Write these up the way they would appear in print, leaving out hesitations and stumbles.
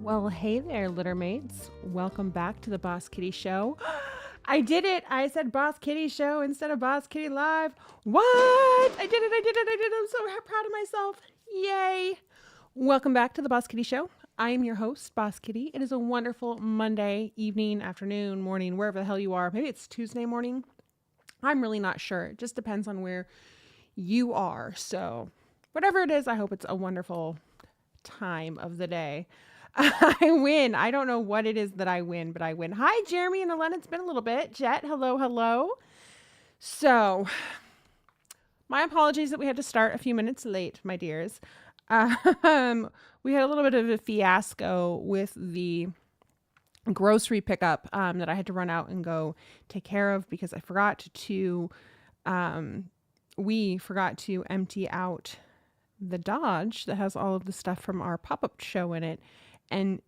Well, hey there, littermates. Welcome back to the Boss Kitty Show. I did it. I said Boss Kitty Show instead of Boss Kitty Live. What? I did it. I'm so proud of myself. Yay. Welcome back to the Boss Kitty Show. I am your host, Boss Kitty. It is a wonderful Monday evening, afternoon, morning, wherever the hell you are. Maybe it's Tuesday morning. I'm really not sure. It just depends on where you are. So whatever it is, I hope it's a wonderful time of the day. I win. I don't know what it is that I win, but I win. Hi, Jeremy and Elena. It's been a little bit. Jet, hello. So, my apologies that we had to start a few minutes late, my dears. We had a little bit of a fiasco with the grocery pickup that I had to run out and go take care of because I forgot to, we forgot to empty out the Dodge that has all of the stuff from our pop-up show in it. And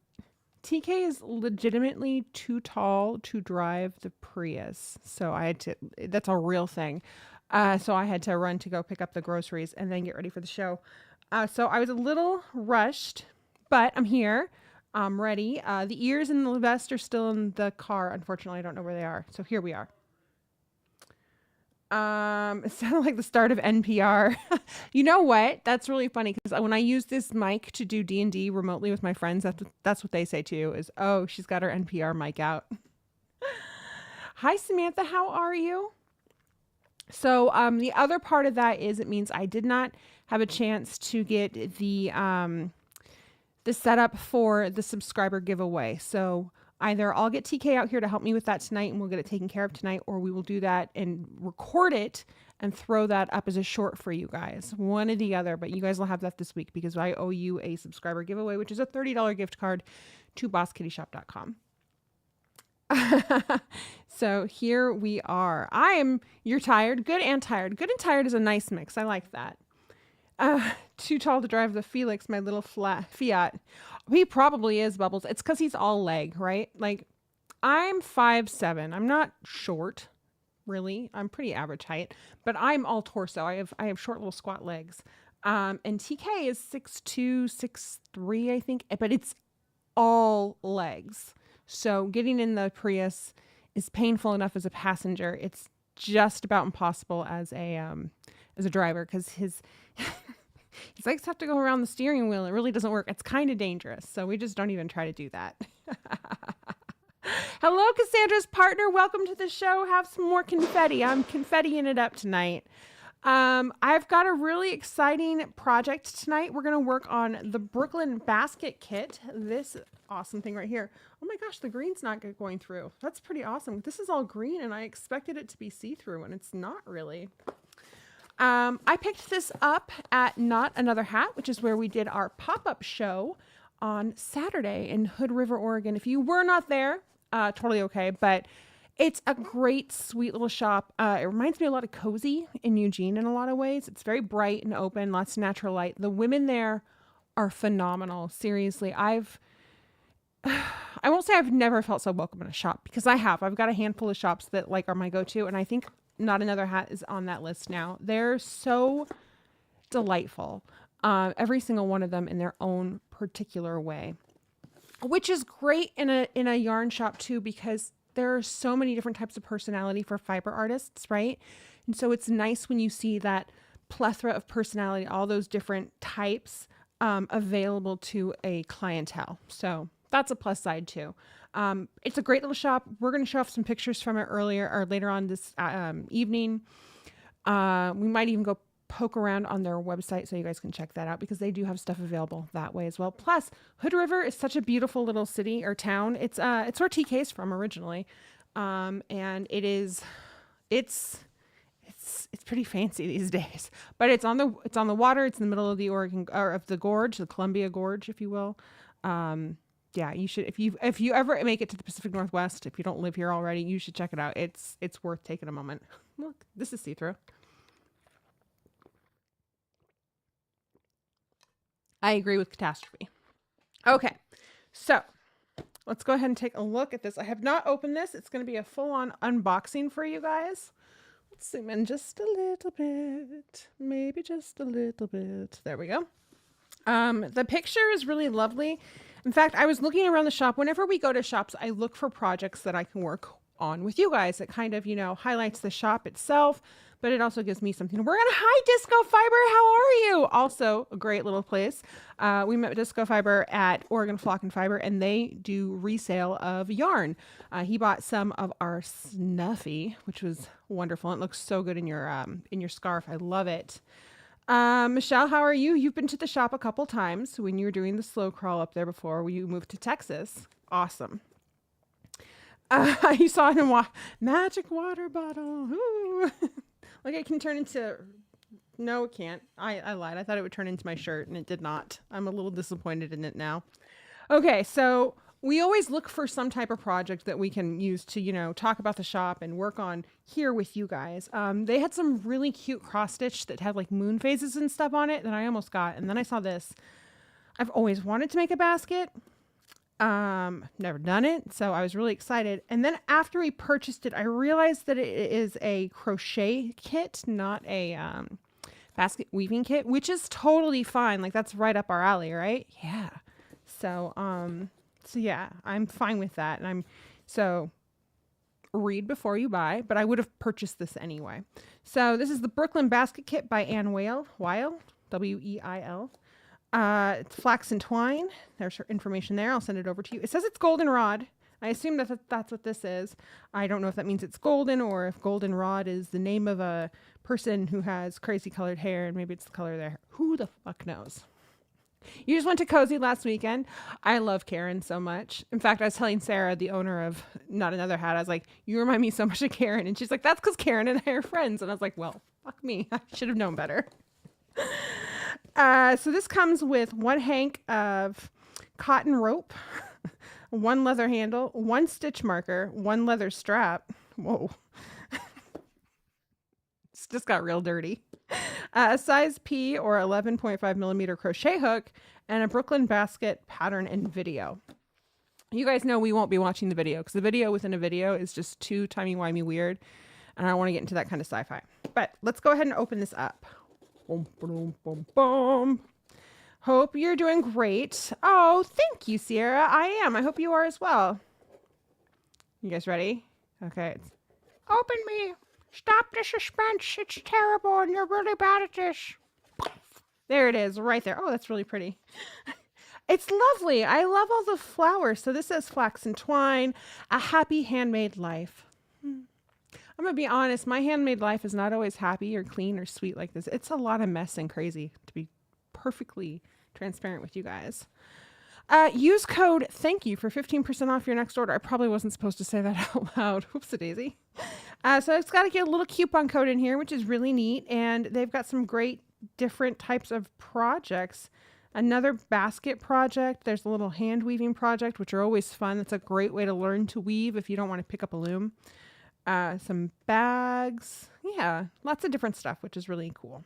TK is legitimately too tall to drive the Prius. So I had to, that's a real thing. So I had to run to go pick up the groceries and then get ready for the show. So I was a little rushed, but I'm here. I'm ready. The ears and the vest are still in the car. Unfortunately, I don't know where they are. So here we are. It sounded like the start of NPR. You know what? That's really funny because when I use this mic to do D&D remotely with my friends, that's what they say too is, oh, she's got her NPR mic out. Hi, Samantha. How are you? So, the other part of that is it means I did not have a chance to get the setup for the subscriber giveaway. So either I'll get TK out here to help me with that tonight and we'll get it taken care of tonight, or we will do that and record it and throw that up as a short for you guys. One or the other, but you guys will have that this week because I owe you a subscriber giveaway, which is a $30 gift card to bosskittyshop.com. So here we are. You're tired, good and tired. Good and tired is a nice mix. I like that. Too tall to drive the Felix, my little Fiat. He probably is, Bubbles. It's because he's all leg, right? Like, I'm 5'7". I'm not short, really. I'm pretty average height, but I'm all torso. I have short little squat legs. And TK is 6'2", 6'3", I think, but it's all legs. So getting in the Prius is painful enough as a passenger. It's just about impossible as a driver because his legs have to go around the steering wheel. It really doesn't work. It's kind of dangerous. So we just don't even try to do that. Hello, Cassandra's partner. Welcome to the show. Have some more confetti. I'm confettiing it up tonight. I've got a really exciting project tonight. We're going to work on the Brooklyn basket kit. This awesome thing right here. Oh my gosh, the green's not going through. That's pretty awesome. This is all green and I expected it to be see-through and it's not really. I picked this up at Not Another Hat, which is where we did our pop-up show on Saturday in Hood River, Oregon. If you were not there, totally okay, but it's a great, sweet little shop. It reminds me a lot of Cozy in Eugene in a lot of ways. It's very bright and open, lots of natural light. The women there are phenomenal. Seriously, I won't say I've never felt so welcome in a shop because I have. I've got a handful of shops that like are my go-to, and I think Not Another Hat is on that list now. They're so delightful. Every single one of them in their own particular way, which is great in a yarn shop too, because there are so many different types of personality for fiber artists, right? And so it's nice when you see that plethora of personality, all those different types available to a clientele. So that's a plus side too. It's a great little shop. We're going to show off some pictures from it later on this evening. We might even go poke around on their website so you guys can check that out because they do have stuff available that way as well. Plus, Hood River is such a beautiful little city or town. It's where TK's from originally, and it's pretty fancy these days. But it's on the water. It's in the middle of the Oregon or of the gorge, the Columbia Gorge, if you will. Yeah, you should, if you ever make it to the Pacific Northwest, if you don't live here already, you should check it out. It's worth taking a moment. Look, this is see-through. I agree with Catastrophe. Okay, so let's go ahead and take a look at this. I have not opened this. It's going to be a full-on unboxing for you guys. Let's zoom in just a little bit, maybe just a little bit. There we go. The picture is really lovely. In fact, I was looking around the shop. Whenever we go to shops, I look for projects that I can work on with you guys. It kind of, highlights the shop itself, but it also gives me something to work on. Hi, Disco Fiber. How are you? Also, a great little place. We met Disco Fiber at Oregon Flock and Fiber, and they do resale of yarn. He bought some of our Snuffy, which was wonderful. It looks so good in your scarf. I love it. Michelle, how are you? You've been to the shop a couple times when you were doing the slow crawl up there before you moved to Texas. Awesome. You saw it in magic water bottle. Ooh. Like it can turn into, no, it can't. I lied. I thought it would turn into my shirt and it did not. I'm a little disappointed in it now. Okay. So we always look for some type of project that we can use to, talk about the shop and work on here with you guys. They had some really cute cross stitch that had like moon phases and stuff on it that I almost got. And then I saw this. I've always wanted to make a basket. Never done it. So I was really excited. And then after we purchased it, I realized that it is a crochet kit, not a, basket weaving kit, which is totally fine. Like that's right up our alley, right? Yeah. So yeah, I'm fine with that. And so read before you buy, but I would have purchased this anyway. So this is the Brooklyn Basket Kit by Ann Weil, Weil. It's flax and twine. There's her information there. I'll send it over to you. It says it's goldenrod. I assume that's what this is. I don't know if that means it's golden or if goldenrod is the name of a person who has crazy colored hair and maybe it's the color of their hair. Who the fuck knows? You just went to Cozy last weekend. I love Karen so much. In fact, I was telling Sarah, the owner of Not Another Hat, I was like, you remind me so much of Karen. And she's like, that's because Karen and I are friends. And I was like, well, fuck me. I should have known better. So this comes with one hank of cotton rope, one leather handle, one stitch marker, one leather strap. Whoa. It's just got real dirty. A size P or 11.5 millimeter crochet hook, and a Brooklyn basket pattern and video. You guys know we won't be watching the video because the video within a video is just too timey-wimey weird. And I don't want to get into that kind of sci-fi. But let's go ahead and open this up. Boom, boom, boom, boom. Hope you're doing great. Oh, thank you, Sierra. I am. I hope you are as well. You guys ready? Okay. Open me. Stop the suspense. It's terrible and you're really bad at this. There it is, right there. Oh, that's really pretty. It's lovely. I love all the flowers. So this says flax and twine, a happy handmade life. I'm going to be honest. My handmade life is not always happy or clean or sweet like this. It's a lot of mess and crazy, to be perfectly transparent with you guys. Use code thank you for 15% off your next order. I probably wasn't supposed to say that out loud. Oops a daisy. So it's got to get a little coupon code in here, which is really neat. And they've got some great different types of projects. Another basket project. There's a little hand weaving project, which are always fun. That's a great way to learn to weave if you don't want to pick up a loom. Some bags. Yeah, lots of different stuff, which is really cool.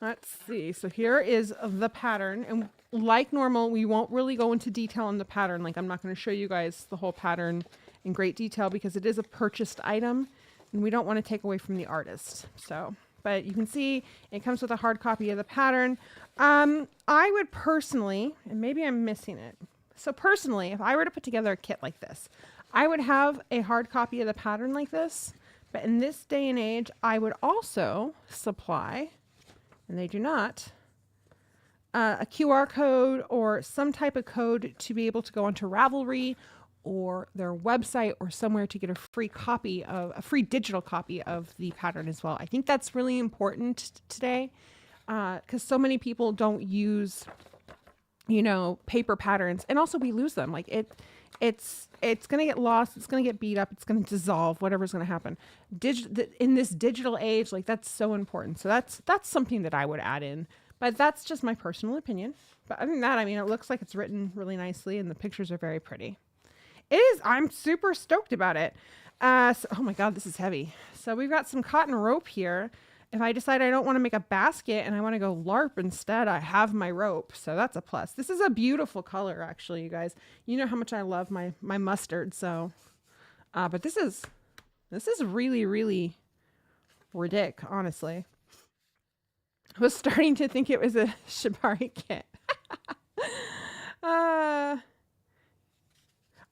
Let's see. So here is the pattern. And like normal, we won't really go into detail on the pattern. Like I'm not going to show you guys the whole pattern in great detail because it is a purchased item and we don't want to take away from the artist. So, but you can see it comes with a hard copy of the pattern. I would personally, and maybe I'm missing it. So personally, if I were to put together a kit like this, I would have a hard copy of the pattern like this. But in this day and age, I would also supply, and they do not, a QR code or some type of code to be able to go onto Ravelry or their website or somewhere to get a free digital copy of the pattern as well. I think that's really important today because so many people don't use, paper patterns, and also we lose them. Like it's going to get lost. It's going to get beat up. It's going to dissolve, whatever's going to happen. In this digital age, like that's so important. So that's something that I would add in, but that's just my personal opinion. But other than that, it looks like it's written really nicely and the pictures are very pretty. It is. I'm super stoked about it. Oh my God, this is heavy. So we've got some cotton rope here. If I decide I don't want to make a basket and I want to go LARP instead, I have my rope. So that's a plus. This is a beautiful color, actually, you guys. You know how much I love my mustard. So, but this is really, really ridiculous, honestly. I was starting to think it was a shibari kit.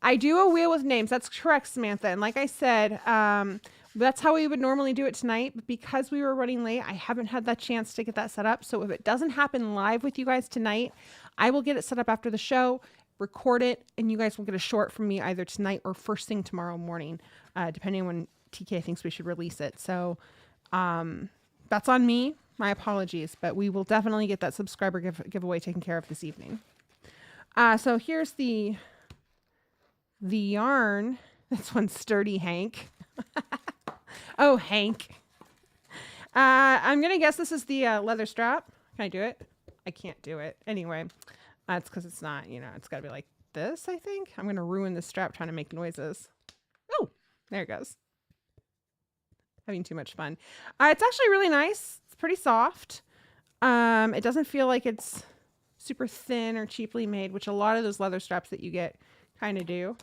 I do a wheel with names. That's correct, Samantha. And like I said, that's how we would normally do it tonight. But because we were running late, I haven't had that chance to get that set up. So if it doesn't happen live with you guys tonight, I will get it set up after the show, record it, and you guys will get a short from me either tonight or first thing tomorrow morning, depending on when TK thinks we should release it. So that's on me. My apologies, but we will definitely get that subscriber giveaway taken care of this evening. So here's the yarn. This one's Sturdy Hank. Oh, Hank. I'm going to guess this is the leather strap. Can I do it? I can't do it. Anyway, that's because it's not, it's got to be like this, I think. I'm going to ruin the strap trying to make noises. Oh, there it goes. Having too much fun. It's actually really nice. It's pretty soft. It doesn't feel like it's super thin or cheaply made, which a lot of those leather straps that you get kind of do.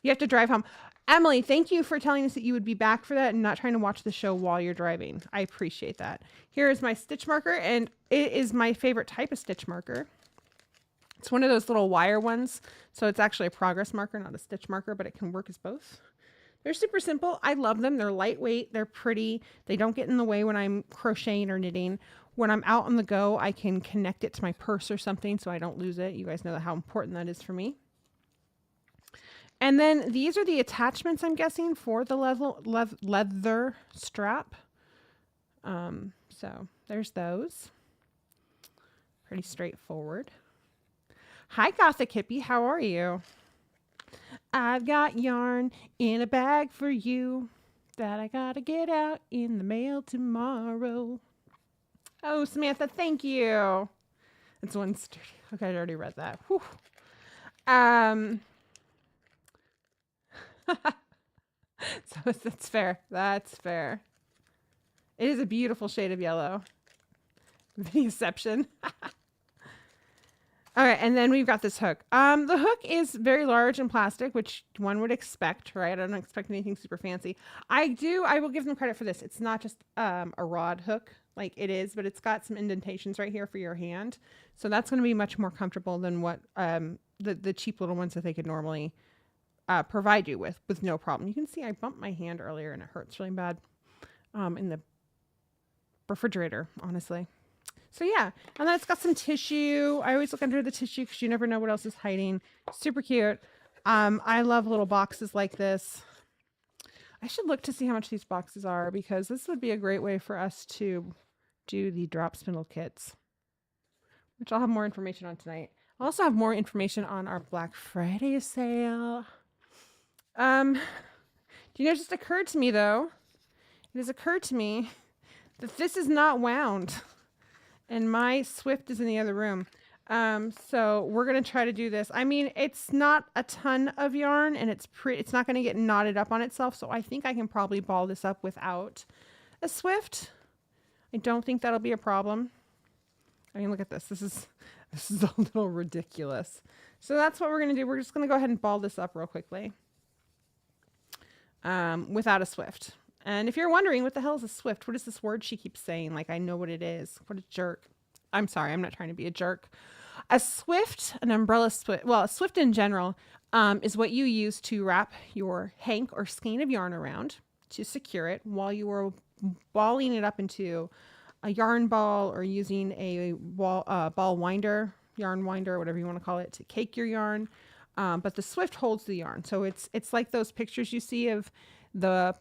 You have to drive home. Emily, thank you for telling us that you would be back for that and not trying to watch the show while you're driving. I appreciate that. Here is my stitch marker, and it is my favorite type of stitch marker. It's one of those little wire ones. So it's actually a progress marker, not a stitch marker, but it can work as both. They're super simple. I love them. They're lightweight. They're pretty. They don't get in the way when I'm crocheting or knitting. When I'm out on the go, I can connect it to my purse or something so I don't lose it. You guys know how important that is for me. And then these are the attachments, I'm guessing, for the leather strap. So there's those. Pretty straightforward. Hi, Gothic Hippie. How are you? I've got yarn in a bag for you that I gotta get out in the mail tomorrow. Oh, Samantha, thank you. It's one sturdy. Okay, I already read that. Whew. So that's fair. That's fair. It is a beautiful shade of yellow. The exception. All right, and then we've got this hook. The hook is very large and plastic, which one would expect, right? I don't expect anything super fancy. I will give them credit for this. It's not just a rod hook like it is, but it's got some indentations right here for your hand. So that's going to be much more comfortable than what the cheap little ones that they could normally provide you with no problem. You can see I bumped my hand earlier and it hurts really bad in the refrigerator, honestly. So yeah, and then it's got some tissue. I always look under the tissue because you never know what else is hiding. Super cute. I love little boxes like this. I should look to see how much these boxes are because this would be a great way for us to do the drop spindle kits, which I'll have more information on tonight. I'll also have more information on our Black Friday sale. Do you know, it just occurred to me though, it has occurred to me that this is not wound. And my Swift is in the other room. So we're going to try to do this. I mean, it's not a ton of yarn and it's not going to get knotted up on itself. So I think I can probably ball this up without a Swift. I don't think that'll be a problem. I mean, look at this. This is a little ridiculous. So that's what we're going to do. We're just going to go ahead and ball this up real quickly. Without a Swift. And if you're wondering, what the hell is a Swift? What is this word she keeps saying? Like, I know what it is. What a jerk. I'm sorry. I'm not trying to be a jerk. A Swift, an umbrella Swift, well, a Swift in general, is what you use to wrap your hank or skein of yarn around to secure it while you are balling it up into a yarn ball or using a ball winder, yarn winder, whatever you want to call it, to cake your yarn. But the Swift holds the yarn. So it's like those pictures you see of the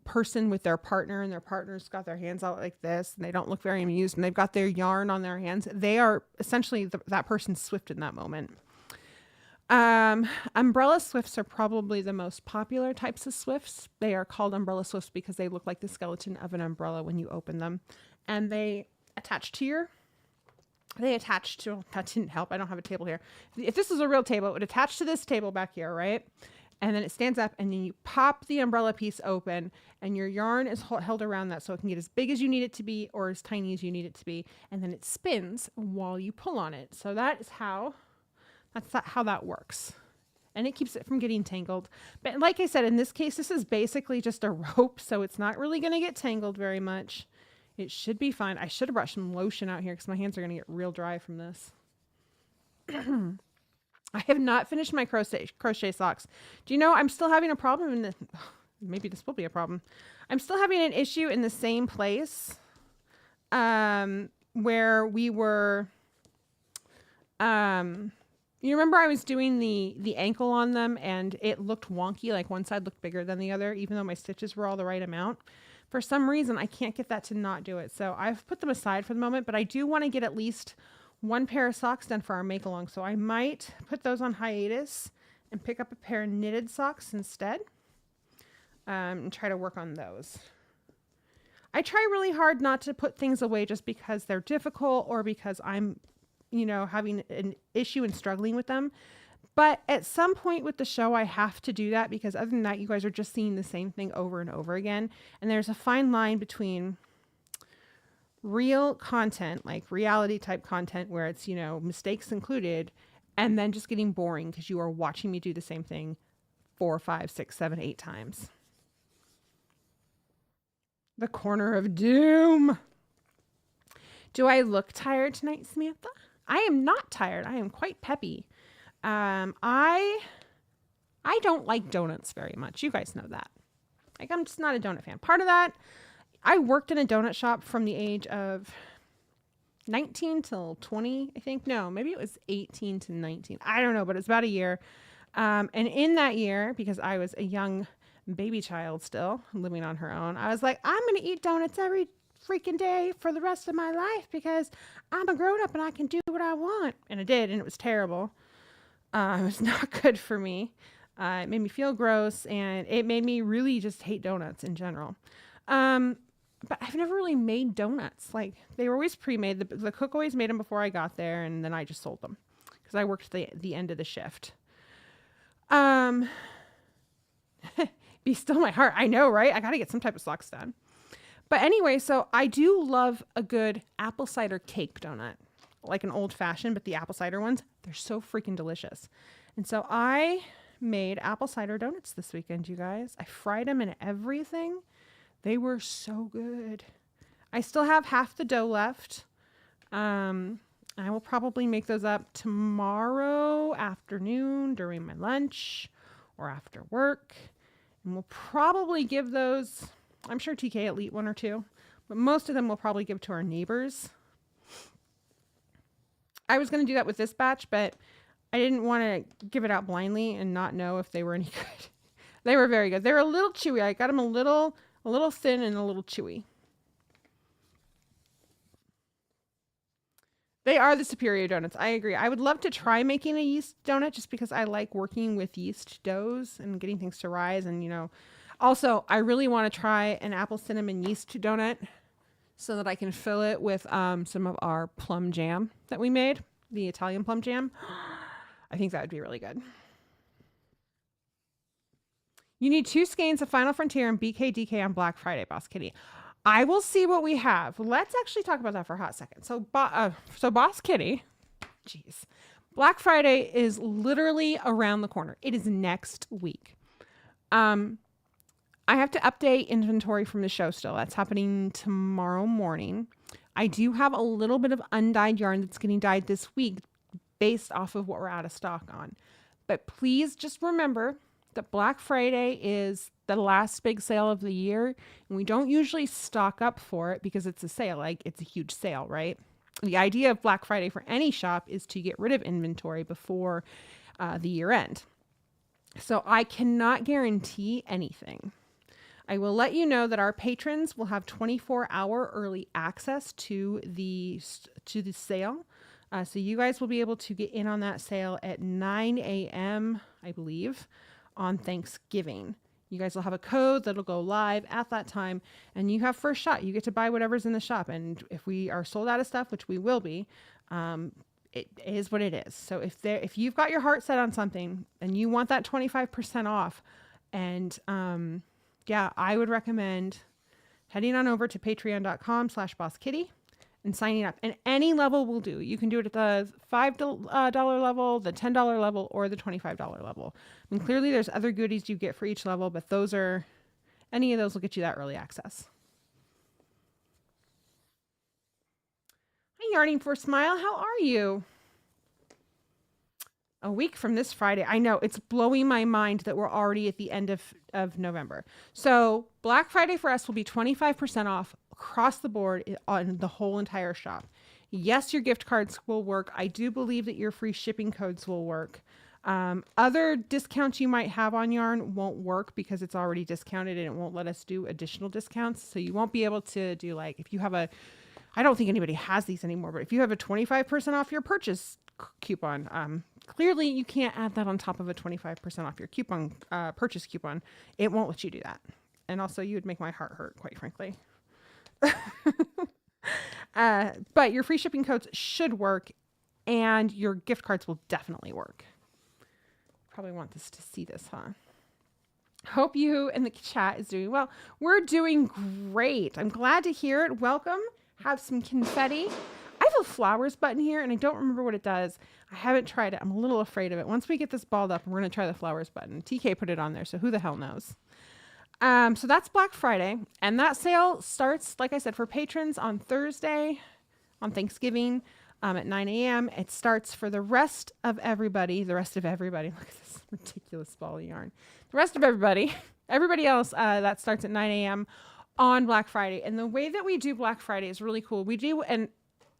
person with their partner and their partner's got their hands out like this and they don't look very amused and they've got their yarn on their hands. They are essentially that person's Swift in that moment. Umbrella Swifts are probably the most popular types of Swifts. They are called umbrella Swifts because they look like the skeleton of an umbrella when you open them, and they attach to that didn't help. I don't have a table here. If this was a real table, it would attach to this table back here, right? And then it stands up and then you pop the umbrella piece open and your yarn is held around that so it can get as big as you need it to be or as tiny as you need it to be. And then it spins while you pull on it. So that's how that works. And it keeps it from getting tangled. But like I said, in this case, this is basically just a rope. So it's not really going to get tangled very much. It should be fine. I should have brought some lotion out here because my hands are going to get real dry from this. I have not finished my crochet socks. Do you know I'm still having a problem in the, maybe this will be a problem. I'm still having an issue in the same place where we were, you remember I was doing the ankle on them and it looked wonky, like one side looked bigger than the other, even though my stitches were all the right amount. For some reason, I can't get that to not do it. So I've put them aside for the moment, but I do want to get at least one pair of socks done for our make along. So I might put those on hiatus and pick up a pair of knitted socks instead and try to work on those. I try really hard not to put things away just because they're difficult or because I'm, having an issue and struggling with them. But at some point with the show, I have to do that because other than that, you guys are just seeing the same thing over and over again. And there's a fine line between real content, like reality type content where it's, mistakes included, and then just getting boring because you are watching me do the same thing 4, 5, 6, 7, 8 times. The corner of doom. Do I look tired tonight, Samantha? I am not tired. I am quite peppy. I don't like donuts very much. You guys know that. Like, I'm just not a donut fan. Part of that, I worked in a donut shop from the age of 19 till 20, I think. No, maybe it was 18 to 19. I don't know, but it's about a year. And in that year, because I was a young baby child still living on her own, I was like, I'm going to eat donuts every freaking day for the rest of my life because I'm a grown up and I can do what I want. And I did, and it was terrible. It was not good for me. It made me feel gross, and it made me really just hate donuts in general. But I've never really made donuts. Like, they were always pre-made. The cook always made them before I got there, and then I just sold them because I worked the end of the shift. Be still my heart. I know, right? I got to get some type of socks done. But anyway, so I do love a good apple cider cake donut. Like an old fashioned, but the apple cider ones, they're so freaking delicious. And so I made apple cider donuts this weekend, you guys. I fried them and everything. They were so good. I still have half the dough left. I will probably make those up tomorrow afternoon during my lunch or after work. And we'll probably give those, I'm sure TK will eat one or two, but most of them we'll probably give to our neighbors. I was going to do that with this batch, but I didn't want to give it out blindly and not know if they were any good. They were very good. They're a little chewy. I got them a little thin and a little chewy. They are the superior donuts. I agree. I would love to try making a yeast donut just because I like working with yeast doughs and getting things to rise. And, also I really want to try an apple cinnamon yeast donut so that I can fill it with some of our plum jam that we made, the Italian plum jam. I think that would be really good. You need 2 skeins of Final Frontier and BKDK on Black Friday, Boss Kitty. I will see what we have. Let's actually talk about that for a hot second. So Boss Kitty, jeez, Black Friday is literally around the corner. It is next week. I have to update inventory from the show still. That's happening tomorrow morning. I do have a little bit of undyed yarn that's getting dyed this week based off of what we're out of stock on. But please just remember that Black Friday is the last big sale of the year. And we don't usually stock up for it because it's a sale. Like, it's a huge sale, right? The idea of Black Friday for any shop is to get rid of inventory before the year end. So I cannot guarantee anything. I will let you know that our patrons will have 24-hour early access to the sale. So you guys will be able to get in on that sale at 9 a.m., I believe, on Thanksgiving. You guys will have a code that'll go live at that time, and you have first shot. You get to buy whatever's in the shop. And if we are sold out of stuff, which we will be, it is what it is. So if you've got your heart set on something and you want that 25% off, and yeah, I would recommend heading on over to patreon.com/bosskitty and signing up. And any level will do. You can do it at the $5 level, the $10 level, or the $25 level. I mean, clearly there's other goodies you get for each level, but any of those will get you that early access. Hi, Yarning for a Smile. How are you? A week from this Friday. I know, it's blowing my mind that we're already at the end of November. So Black Friday for us will be 25% off across the board on the whole entire shop. Yes, your gift cards will work. I do believe that your free shipping codes will work. Other discounts you might have on yarn won't work because it's already discounted and it won't let us do additional discounts. So you won't be able to do, like, if you have I don't think anybody has these anymore, but if you have a 25% off your purchase coupon, clearly you can't add that on top of a 25% off your coupon, purchase coupon. It won't let you do that. And also you would make my heart hurt, quite frankly. But your free shipping codes should work and your gift cards will definitely work. Probably want this to see this, huh? Hope you and the chat is doing well. We're doing great. I'm glad to hear it. Welcome. Have some confetti. I have a flowers button here and I don't remember what it does. I haven't tried it. I'm a little afraid of it. Once we get this balled up, we're going to try the flowers button. TK put it on there, so who the hell knows? So that's Black Friday. And that sale starts, like I said, for patrons on Thursday, on Thanksgiving, at 9 a.m. It starts for the rest of everybody. Look at this ridiculous ball of yarn. The rest of everybody else, that starts at 9 a.m. on Black Friday. And the way that we do Black Friday is really cool. We do an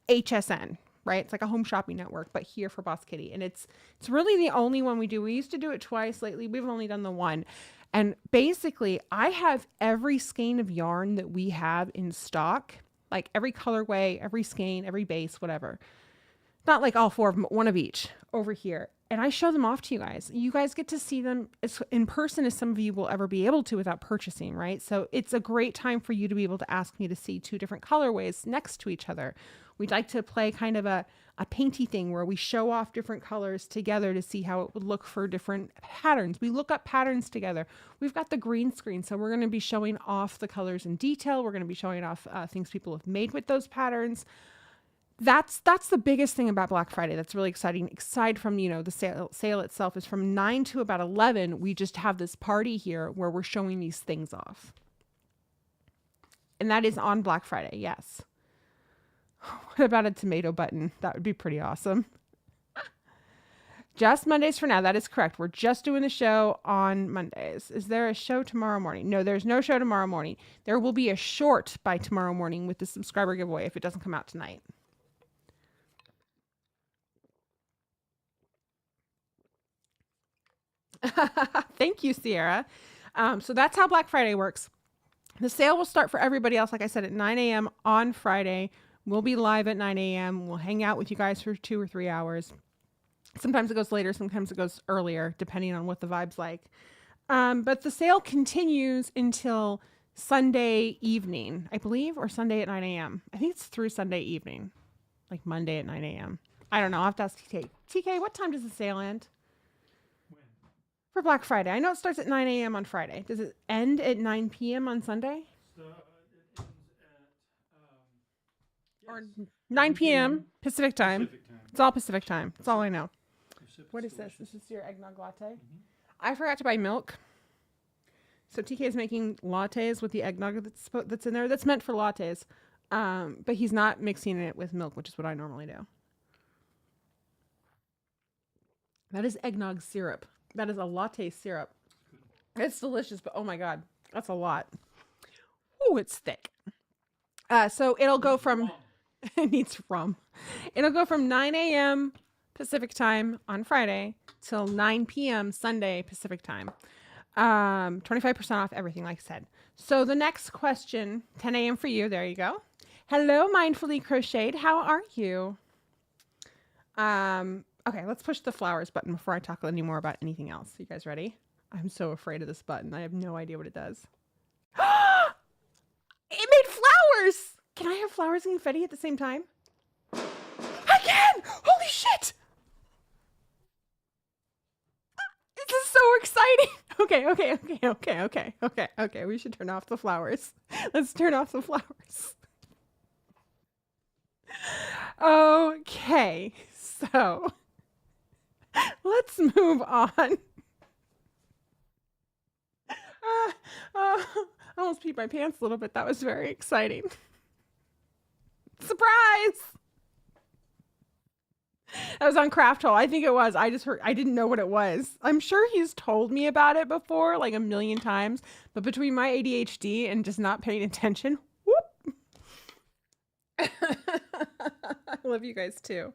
HSN, right? It's like a home shopping network, but here for Boss Kitty. And it's really the only one we do. We used to do it twice lately. We've only done the one. And basically, I have every skein of yarn that we have in stock, like every colorway, every skein, every base, whatever. Not like all four of them, one of each over here. And I show them off to you guys. You guys get to see them as in person as some of you will ever be able to without purchasing, right? So it's a great time for you to be able to ask me to see two different colorways next to each other. We'd like to play kind of a painty thing where we show off different colors together to see how it would look for different patterns. We look up patterns together. We've got the green screen, so we're going to be showing off the colors in detail. We're going to be showing off things people have made with those patterns. That's the biggest thing about Black Friday. That's really exciting. Aside from, the sale itself is from 9 to about 11. We just have this party here where we're showing these things off. And that is on Black Friday. Yes. What about a tomato button? That would be pretty awesome. Just Mondays for now. That is correct. We're just doing the show on Mondays. Is there a show tomorrow morning? No, there's no show tomorrow morning. There will be a short by tomorrow morning with the subscriber giveaway if it doesn't come out tonight. Thank you, Sierra. So that's how Black Friday works. The sale will start for everybody else, like I said, at 9 a.m. on Friday. We'll be live at 9 a.m. We'll hang out with you guys for 2 or 3 hours. Sometimes it goes later, sometimes it goes earlier, depending on what the vibe's like. But the sale continues until Sunday evening, I believe, or Sunday at 9 a.m. I think it's through Sunday evening, like Monday at 9 a.m. I don't know. I'll have to ask TK. TK, what time does the sale end? For Black Friday. I know it starts at 9 a.m. on Friday. Does it end at 9 p.m. on Sunday? So it ends at Or 9 p.m. Pacific time. It's all Pacific time. That's all I know. What is this? This is your eggnog latte? Mm-hmm. I forgot to buy milk. So TK is making lattes with the eggnog that's in there. That's meant for lattes. But he's not mixing it with milk, which is what I normally do. That is eggnog syrup. That is a latte syrup. It's delicious, but oh my God, that's a lot. Oh, it's thick. So it'll go from, it needs rum. It'll go from 9 a.m. Pacific time on Friday till 9 p.m. Sunday Pacific time. 25% off everything, like I said. So the next question, 10 a.m. for you. There you go. Hello, Mindfully Crocheted. How are you? Okay, let's push the flowers button before I talk any more about anything else. You guys ready? I'm so afraid of this button. I have no idea what it does. It made flowers! Can I have flowers and confetti at the same time? I can! Holy shit! This is so exciting! Okay. We should turn off the flowers. Let's turn off the flowers. Okay, so let's move on. I almost peed my pants a little bit. That was very exciting. Surprise! That was on Craft Hole. I think it was. I just heard, I didn't know what it was. I'm sure he's told me about it before, like a million times. But between my ADHD and just not paying attention, whoop. I love you guys too.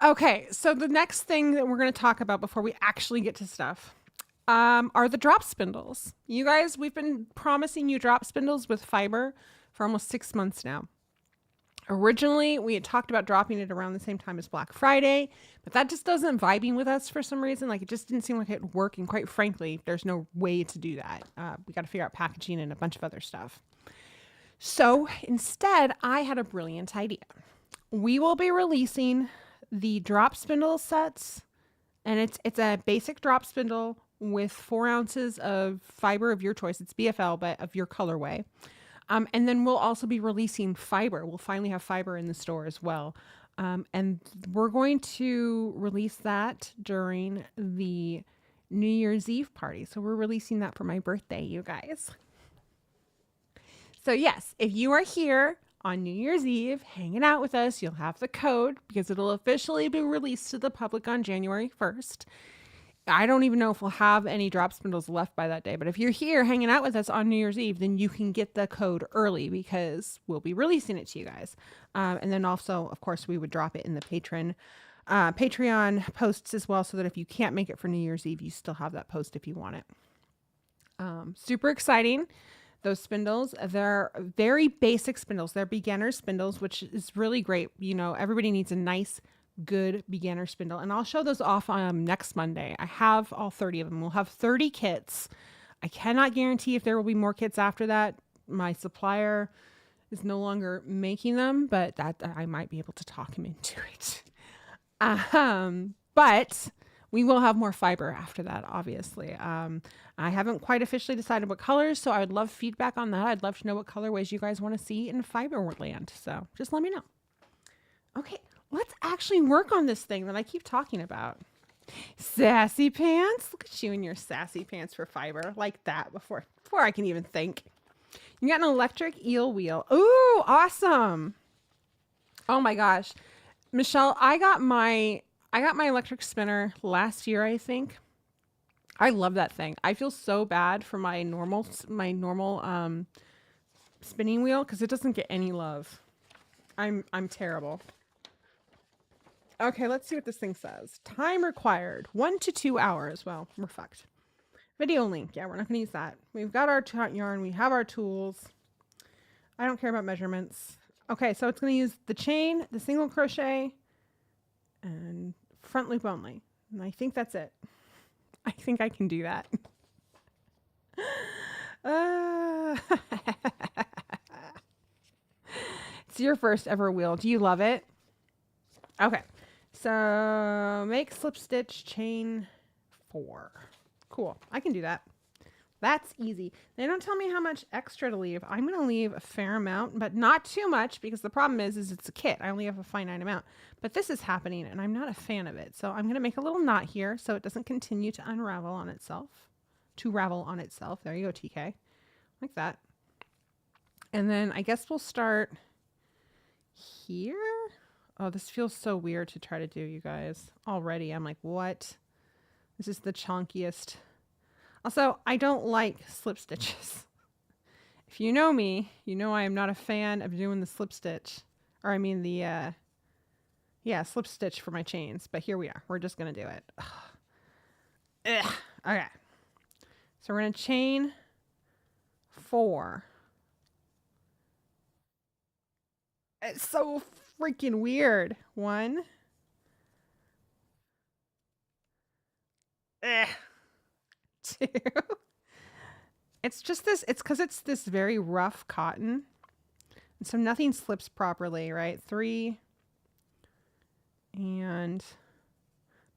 Okay, so the next thing that we're going to talk about before we actually get to stuff are the drop spindles. You guys, we've been promising you drop spindles with fiber for almost 6 months now. Originally, we had talked about dropping it around the same time as Black Friday, but that just doesn't vibing with us for some reason. Like, it just didn't seem like it would work. And quite frankly, there's no way to do that. We got to figure out packaging and a bunch of other stuff. So instead, I had a brilliant idea. We will be releasing the drop spindle sets, and it's a basic drop spindle with 4 ounces of fiber of your choice. It's BFL, but of your colorway. And then we'll also be releasing fiber. We'll finally have fiber in the store as well. And we're going to release that during the New Year's Eve party. So we're releasing that for my birthday, you guys. So yes, if you are here on New Year's Eve hanging out with us, you'll have the code because it'll officially be released to the public on January 1st. I don't even know if we'll have any drop spindles left by that day, but if you're here hanging out with us on New Year's Eve, then you can get the code early because we'll be releasing it to you guys. And then also, of course, we would drop it in the Patreon posts as well, so that if you can't make it for New Year's Eve, you still have that post if you want it. Super exciting. Those spindles, they're very basic spindles. They're beginner spindles, which is really great. You know, everybody needs a nice, good beginner spindle, and I'll show those off next Monday. I have all 30 of them. We'll have 30 kits. I cannot guarantee if there will be more kits after that. My supplier is no longer making them, but that I might be able to talk him into it. But we will have more fiber after that, obviously. I haven't quite officially decided what colors, so I would love feedback on that. I'd love to know what colorways you guys want to see in Fiberland. So just let me know. Okay, let's actually work on this thing that I keep talking about. Sassy pants. Look at you in your sassy pants for fiber. Like that before I can even think. You got an electric eel wheel. Ooh, awesome. Oh my gosh. Michelle, I got my electric spinner last year, I think. I love that thing. I feel so bad for my normal spinning wheel because it doesn't get any love. I'm terrible. Okay, let's see what this thing says. Time required, 1 to 2 hours. Well, we're fucked. Video link. Yeah, we're not going to use that. We've got our yarn. We have our tools. I don't care about measurements. Okay, so it's going to use the chain, the single crochet, and front loop only. And I think that's it. I think I can do that. It's your first ever wheel. Do you love it? Okay. So make slip stitch chain 4. Cool. I can do that. That's easy. They don't tell me how much extra to leave. I'm going to leave a fair amount, but not too much because the problem is it's a kit. I only have a finite amount. But this is happening and I'm not a fan of it. So I'm going to make a little knot here so it doesn't continue to unravel on itself. To ravel on itself. There you go, TK. Like that. And then I guess we'll start here. Oh, this feels so weird to try to do, you guys. Already, I'm like, what? This is the chunkiest. Also, I don't like slip stitches. If you know me, you know I am not a fan of doing the slip stitch. Or I mean the, slip stitch for my chains. But here we are. We're just going to do it. Ugh. Okay. So we're going to chain 4. It's so freaking weird. 1. Ugh. 2. It's just this, it's because it's this very rough cotton. And so nothing slips properly, right? 3.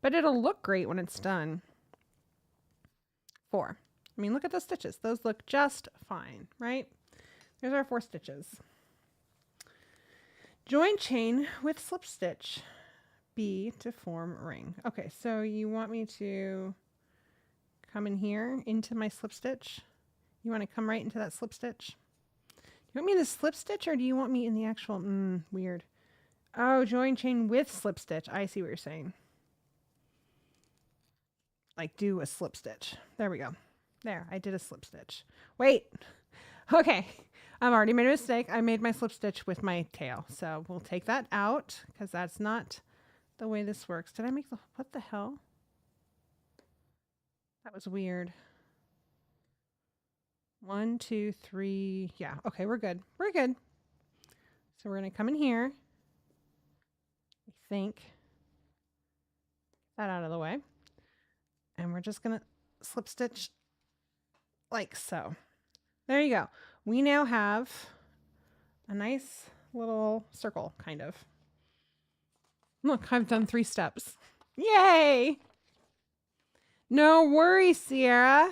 But it'll look great when it's done. 4. I mean, look at those stitches. Those look just fine, right? There's our 4 stitches. Join chain with slip stitch B to form ring. Okay, so you want me to come in here into my slip stitch? You want to come right into that slip stitch? Do you want me in the slip stitch or do you want me in the actual, weird. Oh, join chain with slip stitch. I see what you're saying. Like do a slip stitch. There we go. There, I did a slip stitch. Wait. Okay. I've already made a mistake. I made my slip stitch with my tail. So we'll take that out because that's not the way this works. Did I make the, what the hell? That was weird. 1, 2, 3. Yeah. Okay, we're good. We're good. So we're going to come in here. I think. Get that out of the way. And we're just going to slip stitch like so. There you go. We now have a nice little circle, kind of. Look, I've done 3 steps. Yay! No worries, Sierra.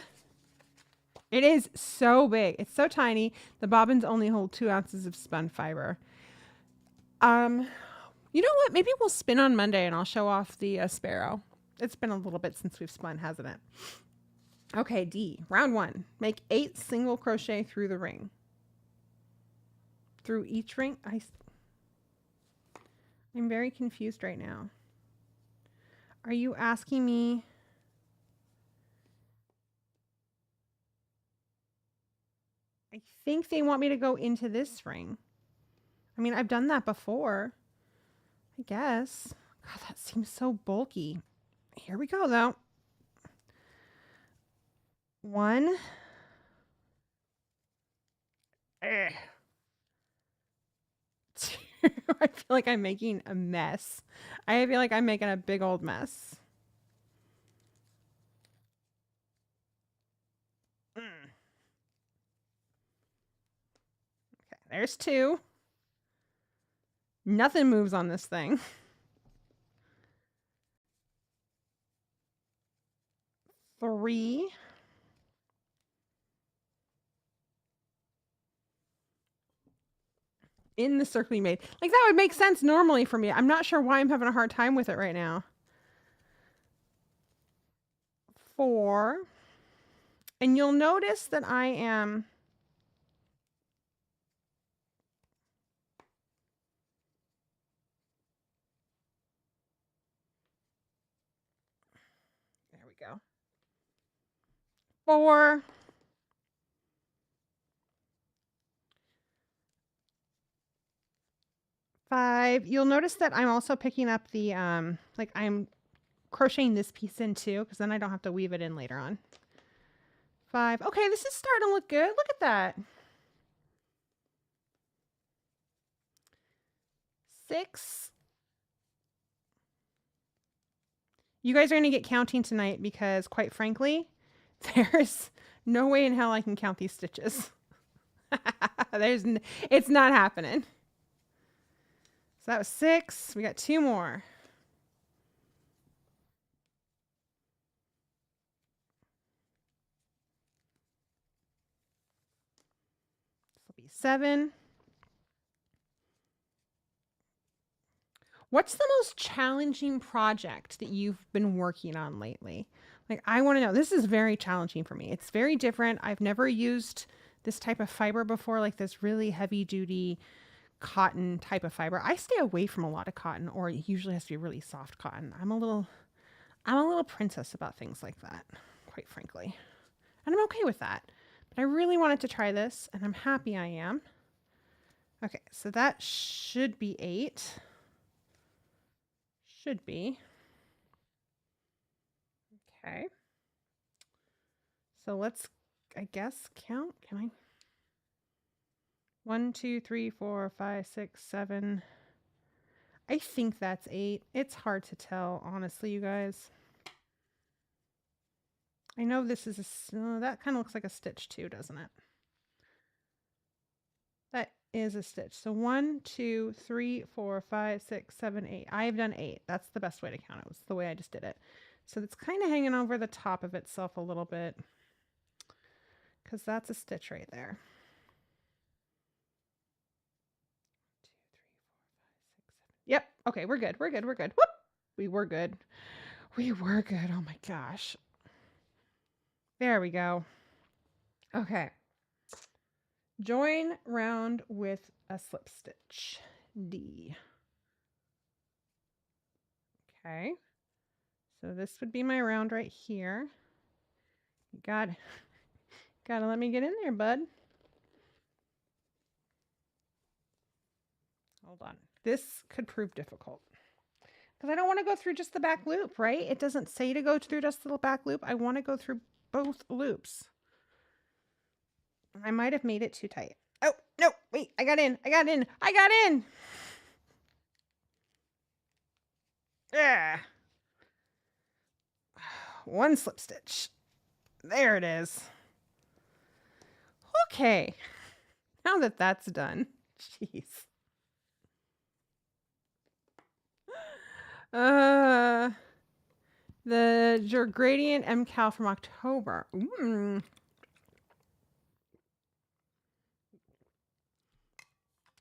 It is so big. It's so tiny. The bobbins only hold 2 ounces of spun fiber. You know what? Maybe we'll spin on Monday and I'll show off the sparrow. It's been a little bit since we've spun, hasn't it? Okay, D. Round 1. Make 8 single crochet through the ring. Through each ring? I'm very confused right now. Are you asking me? I think they want me to go into this ring. I mean, I've done that before. I guess. God, that seems so bulky. Here we go, though. 1. Ugh. 2. I feel like I'm making a mess. I feel like I'm making a big old mess. Okay, there's 2. Nothing moves on this thing. 3. In the circle you made. Like that would make sense normally for me. I'm not sure why I'm having a hard time with it right now. 4. And you'll notice that I am there we go. 4. 5. You'll notice that I'm also picking up the like I'm crocheting this piece in too, because then I don't have to weave it in later on. 5. Okay, this is starting to look good. Look at that. 6. You guys are going to get counting tonight because, quite frankly, there's no way in hell I can count these stitches. It's not happening. So that was 6. We got 2 more. This will be 7. What's the most challenging project that you've been working on lately? Like, I want to know. This is very challenging for me. It's very different. I've never used this type of fiber before, like this really heavy duty cotton type of fiber. I stay away from a lot of cotton, or it usually has to be really soft cotton. I'm a little princess about things like that, quite frankly. And I'm okay with that. But I really wanted to try this, and I'm happy I am. Okay, so that should be 8. Should be. Okay. So let's, I guess, count. Can I? 1, 2, 3, 4, 5, 6, 7. I think that's 8. It's hard to tell, honestly, you guys. I know this is that kind of looks like a stitch too, doesn't it? That is a stitch. So 1, 2, 3, 4, 5, 6, 7, 8. I have done 8. That's the best way to count it. Was the way I just did it. So it's kind of hanging over the top of itself a little bit because that's a stitch right there. 2, 3, 4, 5, 6, 7. Yep. Okay, we're good. We're good. We're good. Whoop. We were good. We were good. Oh my gosh. There we go. Okay. Join round with a slip stitch. D. Okay. So this would be my round right here. You gotta let me get in there, bud. Hold on. This could prove difficult. Because I don't want to go through just the back loop, right? It doesn't say to go through just the back loop. I want to go through both loops. I might have made it too tight. Oh, no, wait, I got in. Yeah. One slip stitch. There it is. Okay. Now that that's done. Jeez. Your gradient MCal from October.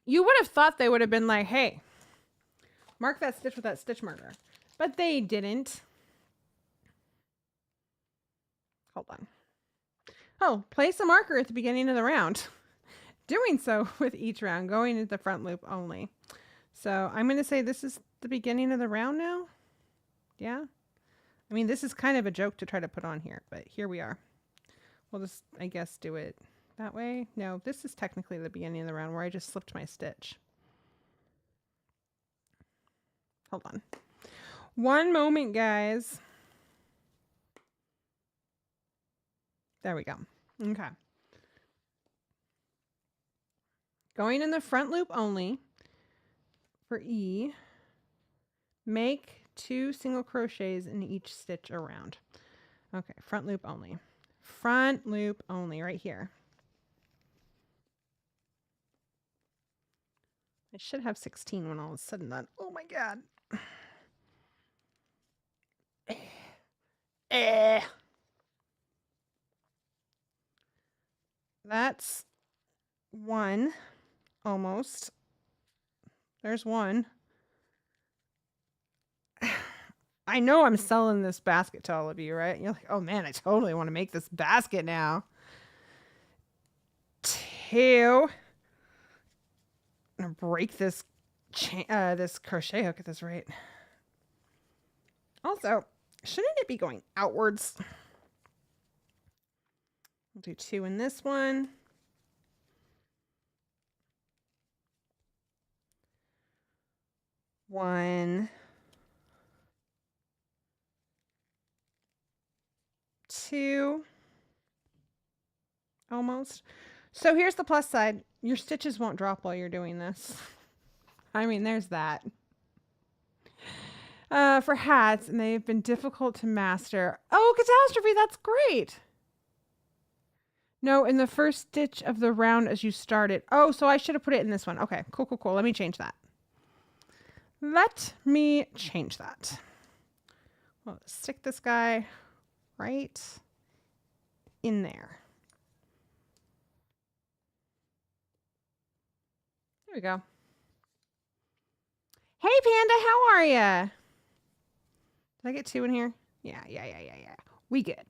You would have thought they would have been like, hey, mark that stitch with that stitch marker. But they didn't. Hold on. Oh, place a marker at the beginning of the round. Doing so with each round, going into the front loop only. So I'm going to say this is the beginning of the round now. Yeah. I mean, this is kind of a joke to try to put on here, but here we are. We'll just, I guess, do it that way. No, this is technically the beginning of the round where I just slipped my stitch. Hold on. One moment, guys. There we go. Okay. Going in the front loop only for E, make 2 single crochets in each stitch around. Okay, front loop only. Front loop only right here. I should have 16 when all is said and done. Oh my God. That's 1 almost. There's 1. I know I'm selling this basket to all of you, right? You're like, oh man, I totally want to make this basket now. 2. I'm gonna break this this crochet hook at this rate. Also, shouldn't it be going outwards? We'll do 2 in this one. 1, 2, almost. So here's the plus side. Your stitches won't drop while you're doing this. I mean, there's that. For hats, and they've been difficult to master. Oh, catastrophe, that's great. No, in the first stitch of the round as you started. Oh, so I should have put it in this one. Okay, cool. Let me change that. Well, stick this guy right in there. There we go. Hey, Panda, how are ya? Did I get 2 in here? Yeah. We good.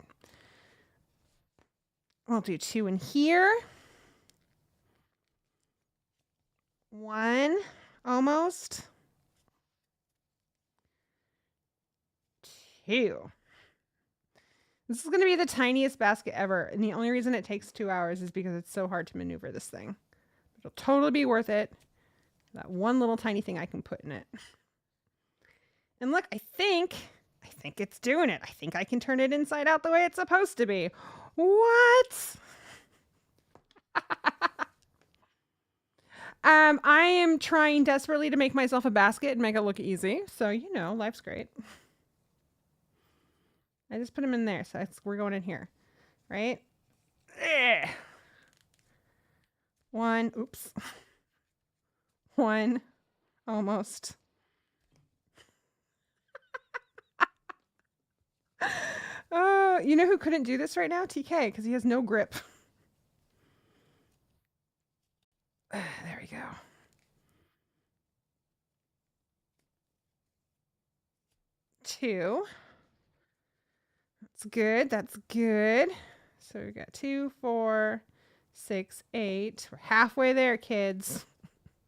I'll do 2 in here. 1, almost. 2. This is going to be the tiniest basket ever, and the only reason it takes 2 hours is because it's so hard to maneuver this thing. It'll totally be worth it. That one little tiny thing I can put in it. And look, I think it's doing it. I think I can turn it inside out the way it's supposed to be. What? I am trying desperately to make myself a basket and make it look easy. So, you know, life's great. I just put them in there. So we're going in here, right? 1, oops. 1, almost. You know who couldn't do this right now? TK, because he has no grip. There we go. Two. That's good. So we got 2, 4, 6, 8. We're halfway there, kids.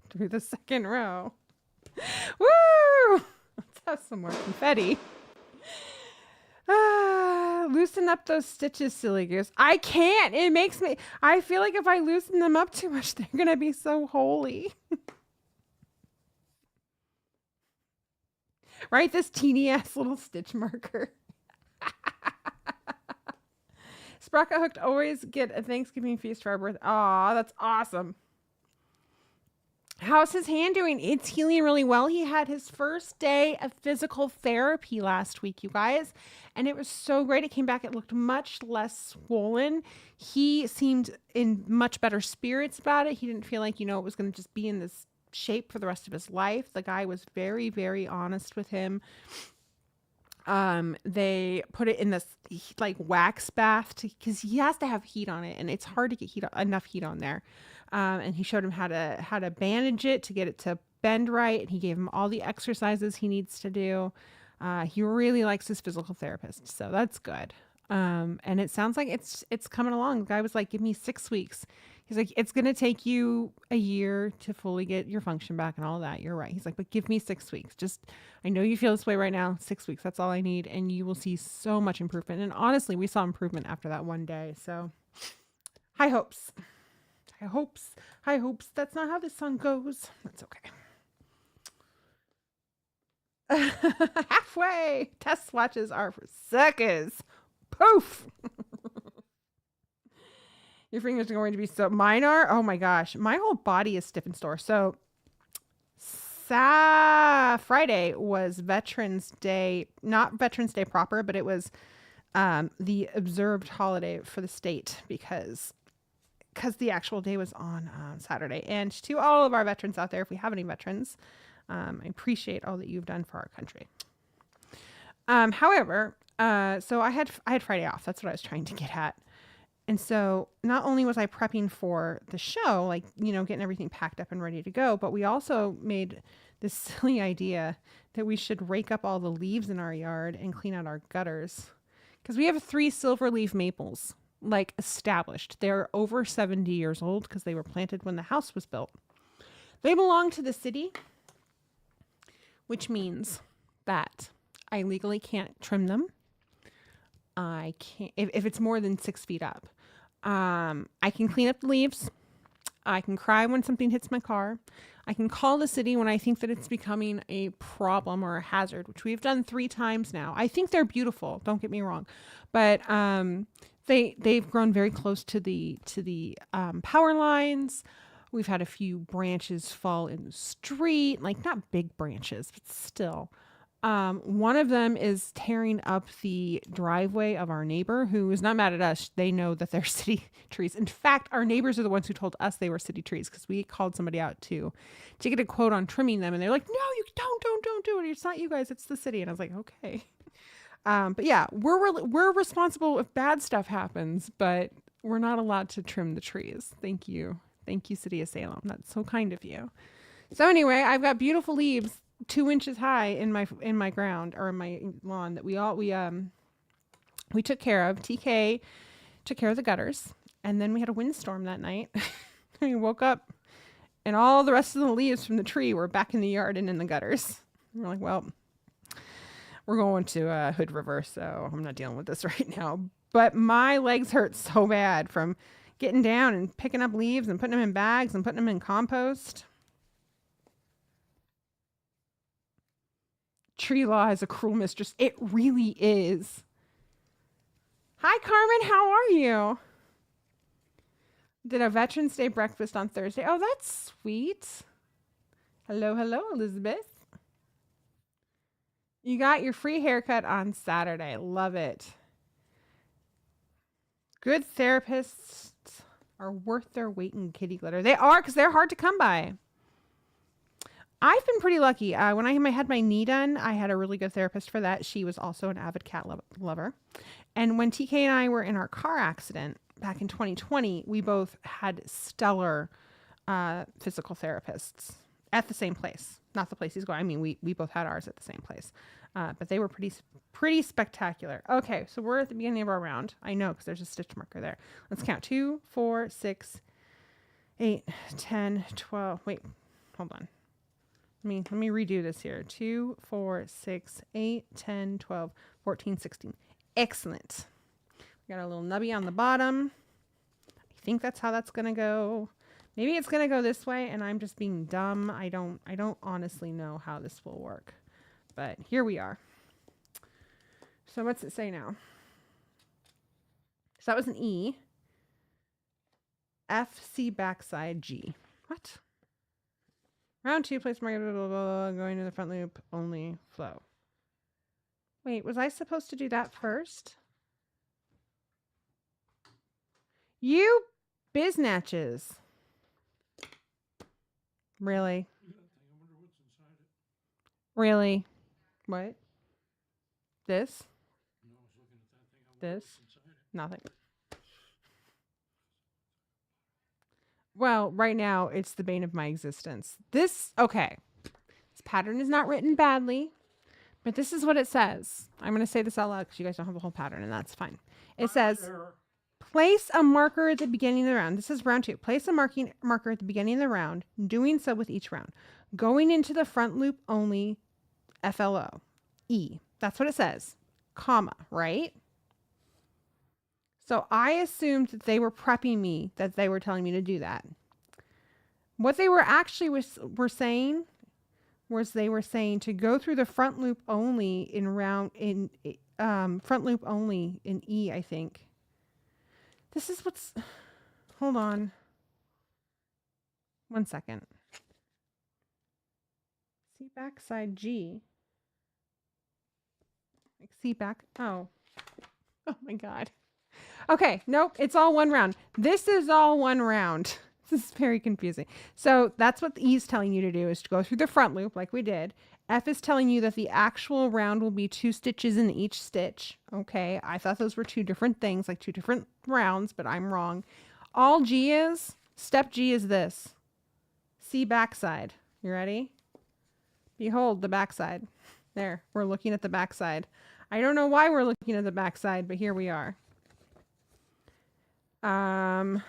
Through the second row. Woo! Let's Have some more confetti. Loosen up those stitches, silly goose. I can't. It makes me, I feel like if I loosen them up too much, they're going to be so holy. Right? This teeny ass little stitch marker. Sprocket Hooked always get a Thanksgiving feast for our birthday. Aw, that's awesome. How's his hand doing? It's healing really well. He had his first day of physical therapy last week, you guys, and it was so great. It came back. It looked much less swollen. He seemed in much better spirits about it. He didn't feel like, it was going to just be in this shape for the rest of his life. The guy was very, very honest with him. They put it in this like wax bath because he has to have heat on it, and it's hard to get enough heat on there. And he showed him how to bandage it to get it to bend right. And he gave him all the exercises he needs to do. He really likes his physical therapist, so that's good. And it sounds like it's coming along. The guy was like, give me 6 weeks. He's like, it's going to take you a year to fully get your function back and all that. You're right. He's like, but give me 6 weeks. I know you feel this way right now. 6 weeks. That's all I need. And you will see so much improvement. And honestly, we saw improvement after that one day. So high hopes. High hopes. High hopes. That's not how this song goes. That's okay. Halfway. Test swatches are for suckers. Poof. Your fingers are going to be so... Mine are? Oh my gosh. My whole body is stiff and sore. So Friday was Veterans Day. Not Veterans Day proper, but it was the observed holiday for the state because the actual day was on Saturday. And to all of our veterans out there, if we have any veterans, I appreciate all that you've done for our country. However, so I had Friday off. That's what I was trying to get at. And so not only was I prepping for the show, like, getting everything packed up and ready to go, but we also made this silly idea that we should rake up all the leaves in our yard and clean out our gutters. Because we have 3 silver leaf maples, like, established. They're over 70 years old because they were planted when the house was built. They belong to the city, which means that I legally can't trim them. I can't, if it's more than 6 feet up. I can clean up the leaves. I can cry when something hits my car. I can call the city when I think that it's becoming a problem or a hazard, which we've done 3 times now. I think they're beautiful. Don't get me wrong, but they've grown very close to the power lines. We've had a few branches fall in the street, like not big branches, but still. One of them is tearing up the driveway of our neighbor, who is not mad at us. They know that they're city trees. In fact, our neighbors are the ones who told us they were city trees because we called somebody out to get a quote on trimming them. And they're like, no, you don't do it. It's not you guys. It's the city. And I was like, okay. But yeah, we're responsible if bad stuff happens, but we're not allowed to trim the trees. Thank you. Thank you, City of Salem. That's so kind of you. So anyway, I've got beautiful leaves 2 inches high in my ground or in my lawn that we took care of. TK took care of the gutters, and then we had a windstorm that night. We woke up and all the rest of the leaves from the tree were back in the yard and in the gutters. We're like, well, we're going to Hood River, so I'm not dealing with this right now. But my legs hurt so bad from getting down and picking up leaves and putting them in bags and putting them in compost. Tree law is a cruel mistress. It really is. Hi, Carmen. How are you? Did a Veterans Day breakfast on Thursday. Oh, that's sweet. Hello, Elizabeth. You got your free haircut on Saturday. Love it. Good therapists are worth their weight in kitty glitter. They are, because they're hard to come by. I've been pretty lucky. When I had my knee done, I had a really good therapist for that. She was also an avid cat lover. And when TK and I were in our car accident back in 2020, we both had stellar physical therapists at the same place. Not the place he's going. I mean, we both had ours at the same place. But they were pretty spectacular. Okay, so we're at the beginning of our round. I know, because there's a stitch marker there. Let's count. 2, 4, 6, 8, 10, 12. Wait, hold on. Let me redo this here. 2, 4, 6, 8, 10, 12, 14, 16. Excellent. We got a little nubby on the bottom. I think that's how that's going to go. Maybe it's going to go this way and I'm just being dumb. I don't honestly know how this will work. But here we are. So what's it say now? So that was an E. F, C, backside, G. What? Round 2, place marker, blah, blah, blah, going to the front loop, only flow. Wait, was I supposed to do that first? You biznatches. Really? Really? What? This? This? Nothing. Well, right now, it's the bane of my existence. Okay. This pattern is not written badly, but this is what it says. I'm going to say this out loud because you guys don't have the whole pattern, and that's fine. It says, place a marker at the beginning of the round. This is round 2. Place a marker at the beginning of the round, doing so with each round. Going into the front loop only, FLO. E. That's what it says. Comma, right? So I assumed that they were prepping me, that they were telling me to do that. What they were actually were saying was they were saying to go through the front loop only front loop only in E, I think. This is what's, hold on. 1 second. See backside G. Like see back, oh my God. Okay, nope, it's all one round. This is all one round. This is very confusing. So that's what the E is telling you to do, is to go through the front loop like we did. F is telling you that the actual round will be 2 stitches in each stitch. Okay, I thought those were 2 different things, like 2 different rounds, but I'm wrong. All G is, step G is this. See backside. You ready? Behold the backside. There, we're looking at the backside. I don't know why we're looking at the backside, but here we are. Then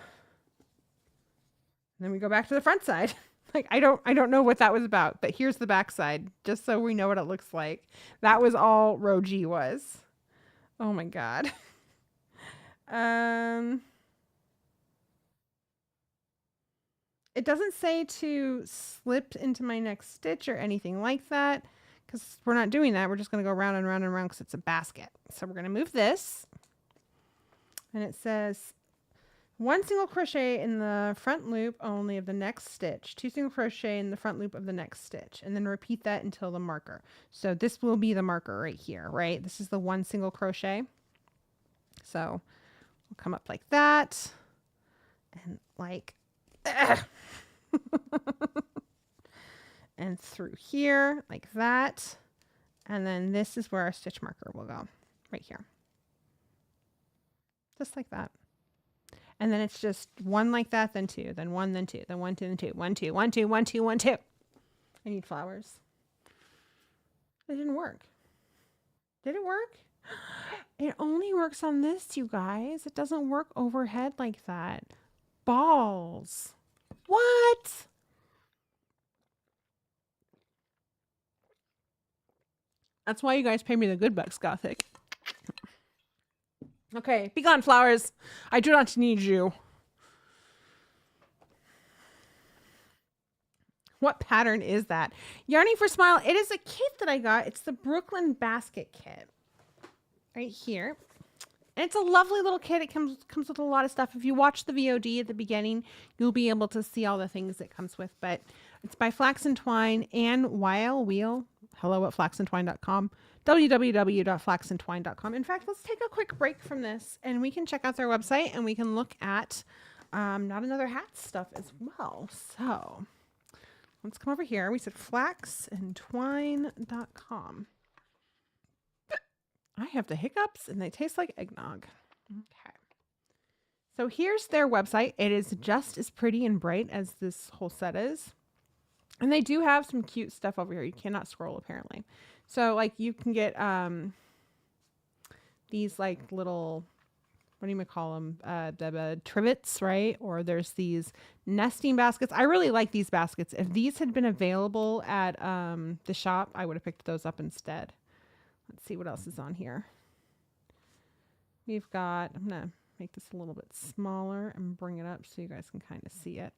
we go back to the front side. Like, I don't know what that was about, but here's the back side, just so we know what it looks like. That was all row G was. Oh my God. It doesn't say to slip into my next stitch or anything like that, because we're not doing that. We're just going to go round and round and round because it's a basket. So we're going to move this. And it says 1 single crochet in the front loop only of the next stitch, 2 single crochet in the front loop of the next stitch, and then repeat that until the marker. So this will be the marker right here, right? This is the 1 single crochet. So we'll come up like that and like and through here like that. And then this is where our stitch marker will go, right here. Just like that. And then it's just 1 like that, then 2, then 1, then 2, then 1, 2, then 2, 1, 2, 1, 2, 1, 2, 1, 2. I need flowers. It didn't work. Did it work? It only works on this, you guys. It doesn't work overhead like that. Balls. What? That's why you guys pay me the good bucks, Gothic. Okay, be gone, flowers. I do not need you. What pattern is that? Yarning for Smile. It is a kit that I got. It's the Brooklyn Basket Kit. Right here. And it's a lovely little kit. It comes with a lot of stuff. If you watch the VOD at the beginning, you'll be able to see all the things it comes with. But it's by Flax and Twine and Wheel. Hello at flaxandtwine.com. www.flaxandtwine.com. In fact, let's take a quick break from this and we can check out their website and we can look at Not Another Hat stuff as well. So let's come over here. We said flaxandtwine.com. I have the hiccups and they taste like eggnog. Okay. So here's their website. It is just as pretty and bright as this whole set is. And they do have some cute stuff over here. You cannot scroll apparently. So like you can get these like little, what do you call them? The trivets, right? Or there's these nesting baskets. I really like these baskets. If these had been available at the shop, I would have picked those up instead. Let's see what else is on here. We've got, I'm going to make this a little bit smaller and bring it up so you guys can kind of see it.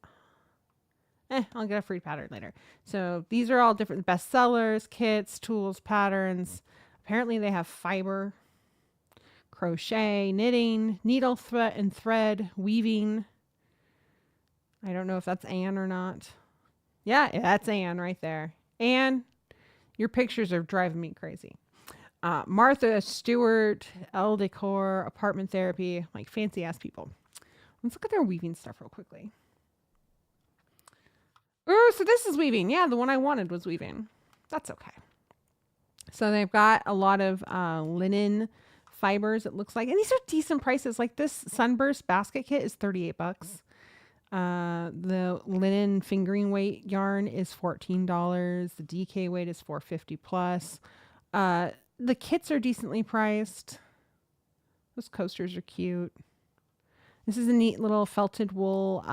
I'll get a free pattern later. So these are all different bestsellers, kits, tools, patterns. Apparently they have fiber, crochet, knitting, needle thread and thread, weaving. I don't know if that's Anne or not. Yeah, that's Anne right there. Anne, your pictures are driving me crazy. Martha Stewart, Elle Decor, Apartment Therapy, like fancy ass people. Let's look at their weaving stuff real quickly. Oh, so this is weaving. Yeah, the one I wanted was weaving. That's okay. So they've got a lot of linen fibers, it looks like. And these are decent prices. Like this Sunburst basket kit is $38. The linen fingering weight yarn is $14. The DK weight is $4.50 plus. The kits are decently priced. Those coasters are cute. This is a neat little felted wool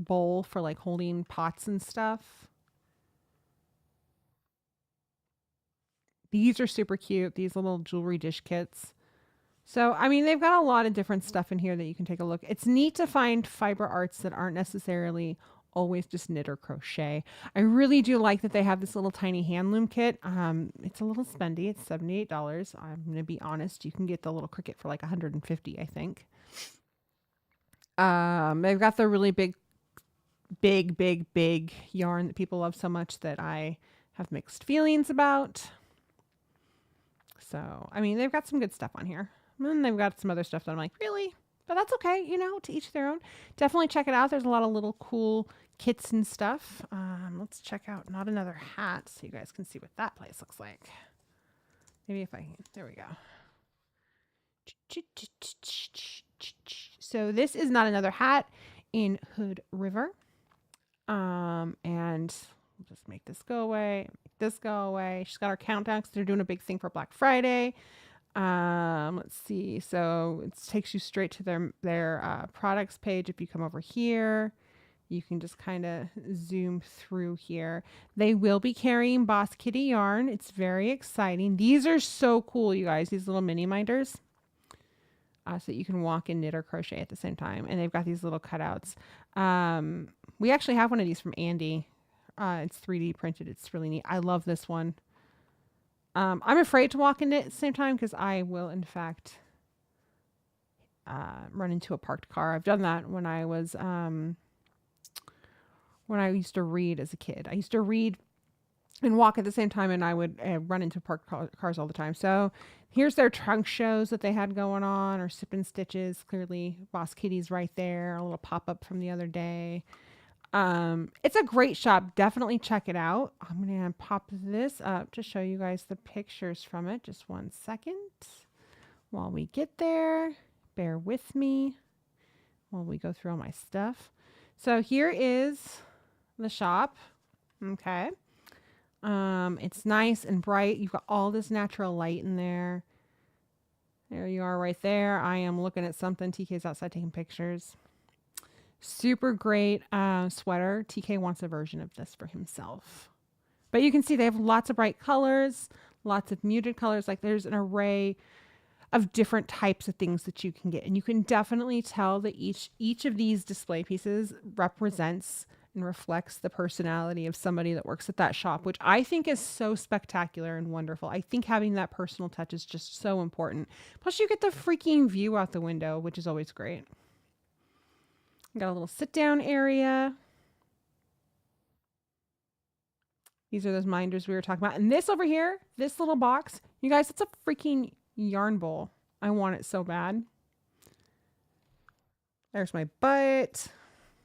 bowl for like holding pots and stuff. These are super cute. These little jewelry dish kits. So, I mean, they've got a lot of different stuff in here that you can take a look. It's neat to find fiber arts that aren't necessarily always just knit or crochet. I really do like that they have this little tiny hand loom kit. It's a little spendy. It's $78. I'm going to be honest. You can get the little Cricut for like $150, I think. They've got the really big yarn that people love so much that I have mixed feelings about. So, I mean, they've got some good stuff on here. And they've got some other stuff that I'm like, really? But that's okay, you know, to each their own. Definitely check it out. There's a lot of little cool kits and stuff. Let's check out Not Another Hat so you guys can see what that place looks like. Maybe if I can, there we go. So this is Not Another Hat in Hood River. And we'll just make this go away, make this go away. She's got our countdown because they're doing a big thing for Black Friday. Let's see. So it takes you straight to their products page. If you come over here, you can just kind of zoom through here. They will be carrying Boss Kitty yarn. It's very exciting. These are so cool, you guys. These little mini minders. So that you can walk and knit or crochet at the same time. And they've got these little cutouts. We actually have one of these from Andy. It's 3D printed. It's really neat. I love this one. I'm afraid to walk in it at the same time because I will, in fact, run into a parked car. I've done that when I was, when I used to read as a kid. I used to read and walk at the same time, and I would run into parked cars all the time. So here's their trunk shows that they had going on, or Sip and Stitches. Clearly, Boss Kitty's right there. A little pop-up from the other day. It's a great shop. Definitely check it out. I'm going to pop this up to show you guys the pictures from it. Just 1 second while we get there. Bear with me while we go through all my stuff. So here is the shop. Okay. It's nice and bright. You've got all this natural light in there. There you are right there. I am looking at something. TK's outside taking pictures. Super great sweater. TK wants a version of this for himself. But you can see they have lots of bright colors, lots of muted colors. Like there's an array of different types of things that you can get. And you can definitely tell that each of these display pieces represents and reflects the personality of somebody that works at that shop, which I think is so spectacular and wonderful. I think having that personal touch is just so important. Plus you get the freaking view out the window, which is always great. Got a little sit down area. These are those minders we were talking about. And this over here, this little box, you guys, it's a freaking yarn bowl. I want it so bad. There's my butt.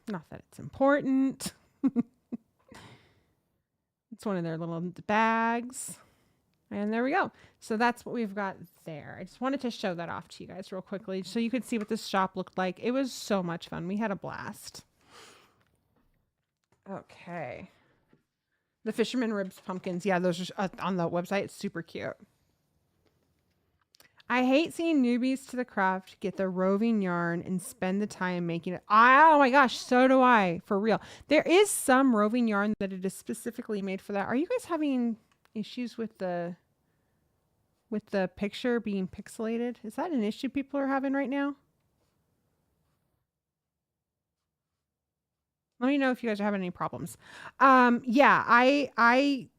Not that it's important. It's one of their little bags. And there we go. So that's what we've got there. I just wanted to show that off to you guys real quickly so you could see what this shop looked like. It was so much fun. We had a blast. Okay. The Fisherman Ribs pumpkins. Yeah, those are on the website. It's super cute. I hate seeing newbies to the craft get the roving yarn and spend the time making it. Oh my gosh, so do I, for real. There is some roving yarn that it is specifically made for that. Are you guys having issues with the picture being pixelated? Is that an issue people are having right now? Let me know if you guys are having any problems. Yeah, I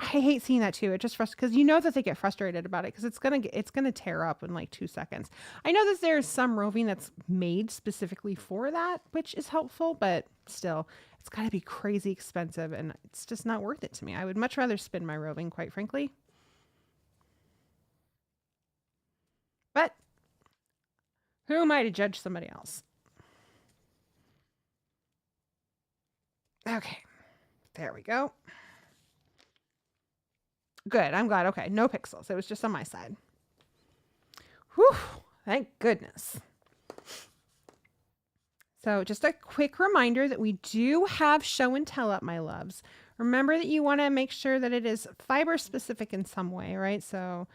hate seeing that too. It just frustrates because you know that they get frustrated about it because it's gonna tear up in like 2 seconds. I know that there's some roving that's made specifically for that, which is helpful, but still, it's got to be crazy expensive, and it's just not worth it to me. I would much rather spin my roving, quite frankly. But who am I to judge somebody else? Okay, there we go. Good. I'm glad. Okay, no pixels. It was just on my side. Whew. Thank goodness. So just a quick reminder that we do have show and tell up, my loves. Remember that you want to make sure that it is fiber specific in some way, right? So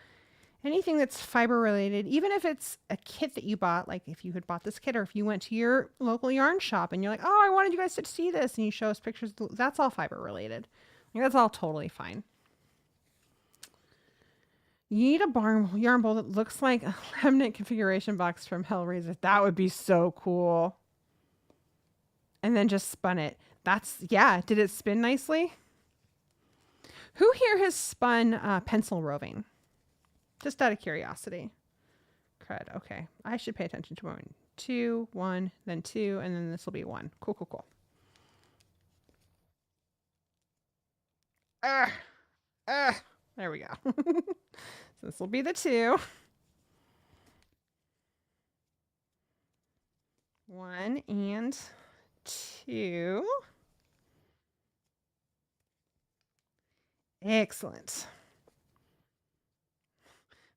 anything that's fiber related, even if it's a kit that you bought, like if you had bought this kit or if you went to your local yarn shop and you're like, oh, I wanted you guys to see this, and you show us pictures, that's all fiber related. Like, that's all totally fine. You need a yarn bowl that looks like a remnant configuration box from Hellraiser. That would be so cool. And then just spun it. Yeah. Did it spin nicely? Who here has spun pencil roving? Just out of curiosity. Crud. Okay. I should pay attention to 1, 2, 1, then 2, and then this will be 1. Cool, cool, cool. There we go. So this will be the 2. 1 and 2. Excellent.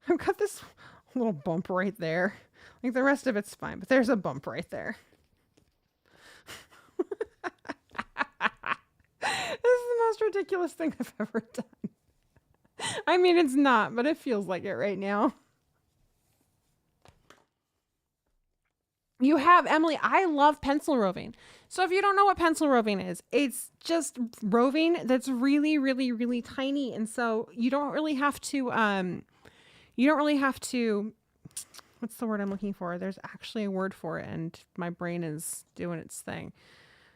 I've got this little bump right there. Like, the rest of it's fine, but there's a bump right there. This is the most ridiculous thing I've ever done. I mean, it's not, but it feels like it right now. You have, Emily, I love pencil roving. So if you don't know what pencil roving is, it's just roving that's really, really, really tiny. And so you don't really have to, what's the word I'm looking for? There's actually a word for it, and my brain is doing its thing.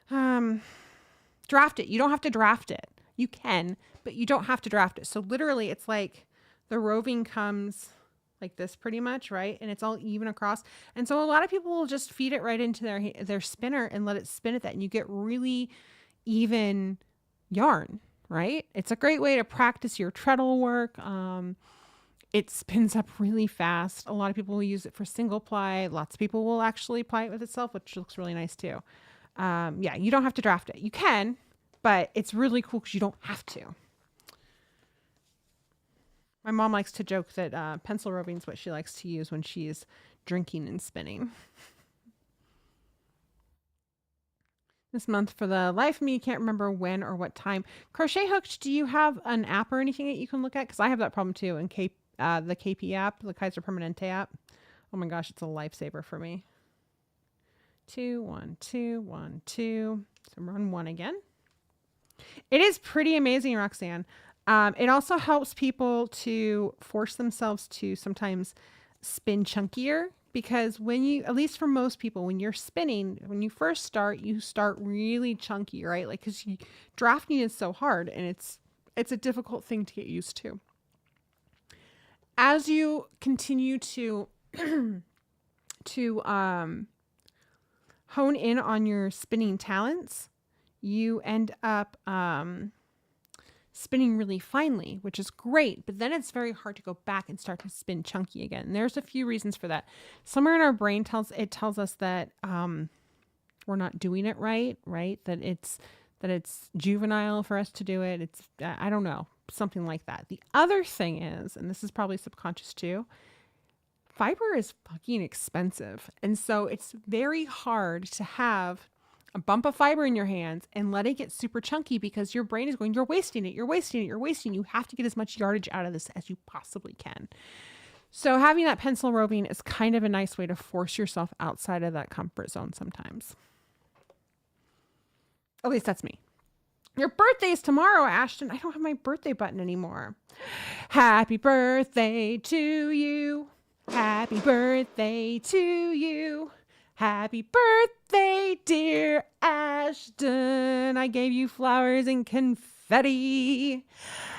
Draft it. You don't have to draft it. You can, but you don't have to draft it. So literally it's like the roving comes like this pretty much, right? And it's all even across. And so a lot of people will just feed it right into their spinner and let it spin at that. And you get really even yarn, right? It's a great way to practice your treadle work. It spins up really fast. A lot of people will use it for single ply. Lots of people will actually ply it with itself, which looks really nice too. Yeah, you don't have to draft it. You can, but it's really cool because you don't have to. My mom likes to joke that pencil roving is what she likes to use when she's drinking and spinning. This month, for the life of me, can't remember when or what time. Crochet Hooked, do you have an app or anything that you can look at? Because I have that problem too. And the KP app, the Kaiser Permanente app. Oh my gosh, it's a lifesaver for me. 2, 1, 2, 1, 2. So run 1 again. It is pretty amazing, Roxanne. It also helps people to force themselves to sometimes spin chunkier, because when you, at least for most people, when you're spinning, when you first start, you start really chunky, right? Like, because drafting is so hard, and it's a difficult thing to get used to. As you continue to hone in on your spinning talents, you end up spinning really finely, which is great, but then it's very hard to go back and start to spin chunky again. And there's a few reasons for that. Somewhere in our brain tells us that we're not doing it right? That it's juvenile for us to do it. It's, I don't know, something like that. The other thing is, and this is probably subconscious too, fiber is fucking expensive. And so it's very hard to have a bump of fiber in your hands and let it get super chunky, because your brain is going, you're wasting it. You have to get as much yardage out of this as you possibly can. So having that pencil roving is kind of a nice way to force yourself outside of that comfort zone sometimes. At least that's me. Your birthday is tomorrow, Ashton. I don't have my birthday button anymore. Happy birthday to you. Happy birthday to you. Happy birthday, dear Ashton. I gave you flowers and confetti.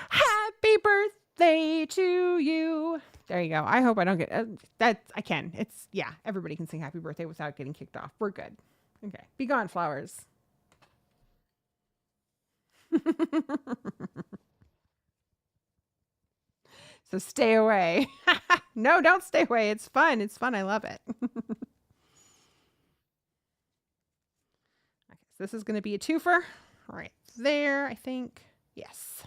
Happy birthday to you. There you go. I hope I don't get that. I can. It's, yeah, everybody can sing happy birthday without getting kicked off. We're good. Okay. Be gone, flowers. So stay away. No, don't stay away. It's fun. It's fun. I love it. Okay, so this is going to be a twofer right there, I think. Yes.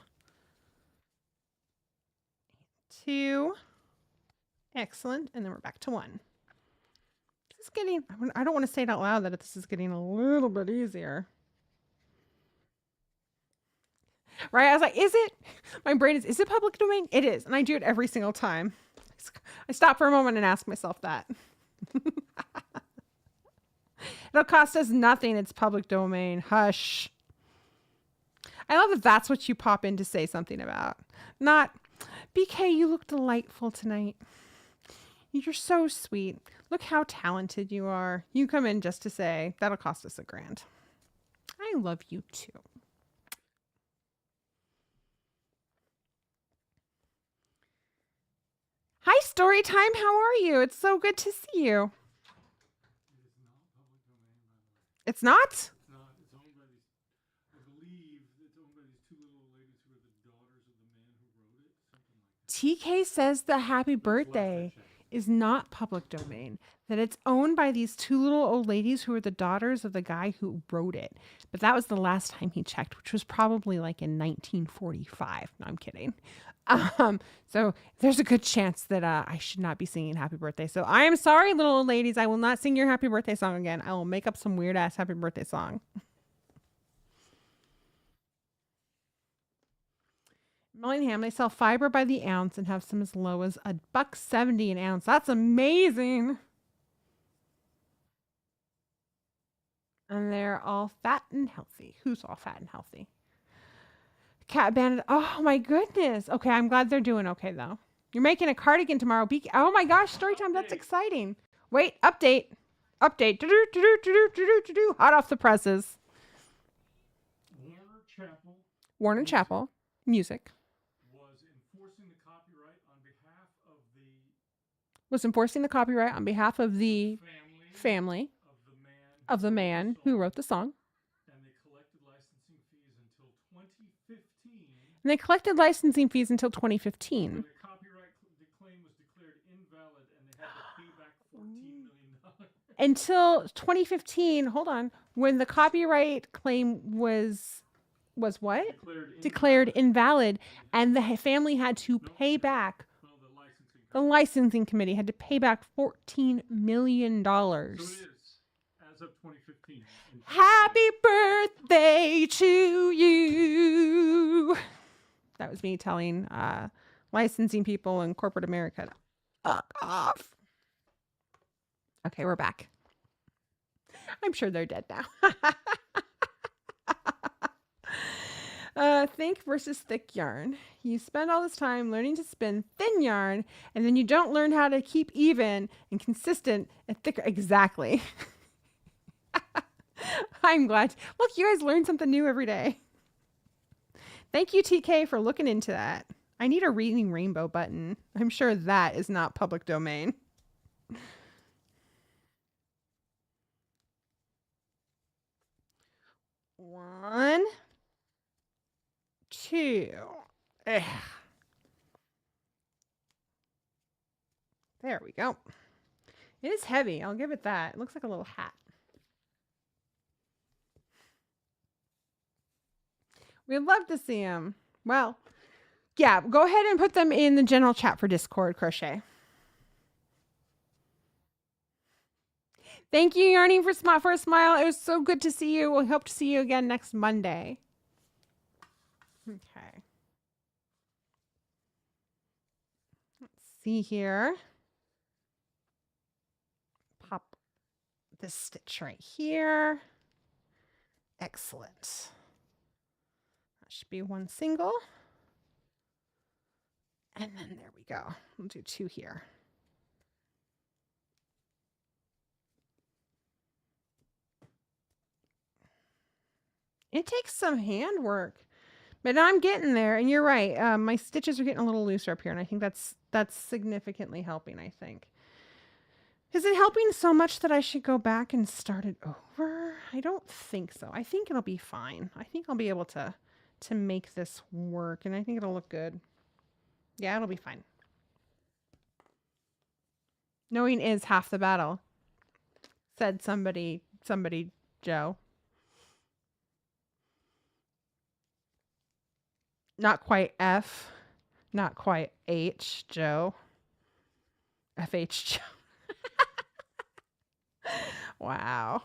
2. Excellent. And then we're back to 1. This is getting, I don't want to say it out loud that this is getting a little bit easier. Right? I was like, is it? My brain is it public domain? It is. And I do it every single time. I stop for a moment and ask myself that. It'll cost us nothing. It's public domain. Hush. I love that that's what you pop in to say something about. Not, BK, you look delightful tonight. You're so sweet. Look how talented you are. You come in just to say, that'll cost us $1,000. I love you too. Hi, Storytime. How are you? It's so good to see you. It's not? It's not. It's owned by these, I believe it's owned by these 2 little old ladies who are the daughters of the man who wrote it. Something like that. TK says the happy birthday is not public domain, that it's owned by these 2 little old ladies who are the daughters of the guy who wrote it. But that was the last time he checked, which was probably like in 1945. No, I'm kidding. So there's a good chance that I should not be singing happy birthday. So I am sorry, little old ladies. I will not sing your happy birthday song again. I will make up some weird ass happy birthday song. Mellingham, they sell fiber by the ounce and have some as low as $1.70 an ounce. That's amazing. And they're all fat and healthy. Who's all fat and healthy? Cat Bandit. Oh my goodness. Okay, I'm glad they're doing okay though. You're making a cardigan tomorrow. Oh my gosh, story time. That's exciting. Wait, update. Update. Hot off the presses. Warner Chappell. Music. Was enforcing the copyright on behalf of the family of the man who wrote the song. And they collected licensing fees until 2015. And they collected licensing fees until 2015. The copyright claim was declared invalid and they had to pay back $14 million. Until 2015, hold on, when the copyright claim was what? Declared invalid, and the family had to pay back. Well, the licensing committee had to pay back $14 million. So it is, as of 2015. Happy birthday to you. That was me telling licensing people in corporate America to fuck off. Okay, we're back. I'm sure they're dead now. Think versus thick yarn. You spend all this time learning to spin thin yarn, and then you don't learn how to keep even and consistent and thicker. Exactly. I'm glad. Look, you guys learn something new every day. Thank you, TK, for looking into that. I need a reading rainbow button. I'm sure that is not public domain. One, 2. Ugh. There we go. It is heavy. I'll give it that. It looks like a little hat. We'd love to see them. Well, yeah, go ahead and put them in the general chat for Discord, Crochet. Thank you, Yarning, for a smile. It was so good to see you. We hope to see you again next Monday. Okay. Let's see here. Pop this stitch right here. Excellent. That should be one single. And then there we go. We'll do 2 here. It takes some handwork, but I'm getting there. And you're right. My stitches are getting a little looser up here, and I think that's significantly helping, I think. Is it helping so much that I should go back and start it over? I don't think so. I think it'll be fine. I think I'll be able to make this work, and I think it'll look good. Yeah, it'll be fine. Knowing is half the battle, said somebody, Joe. Not quite F, not quite H, Joe. FH, Joe. Wow.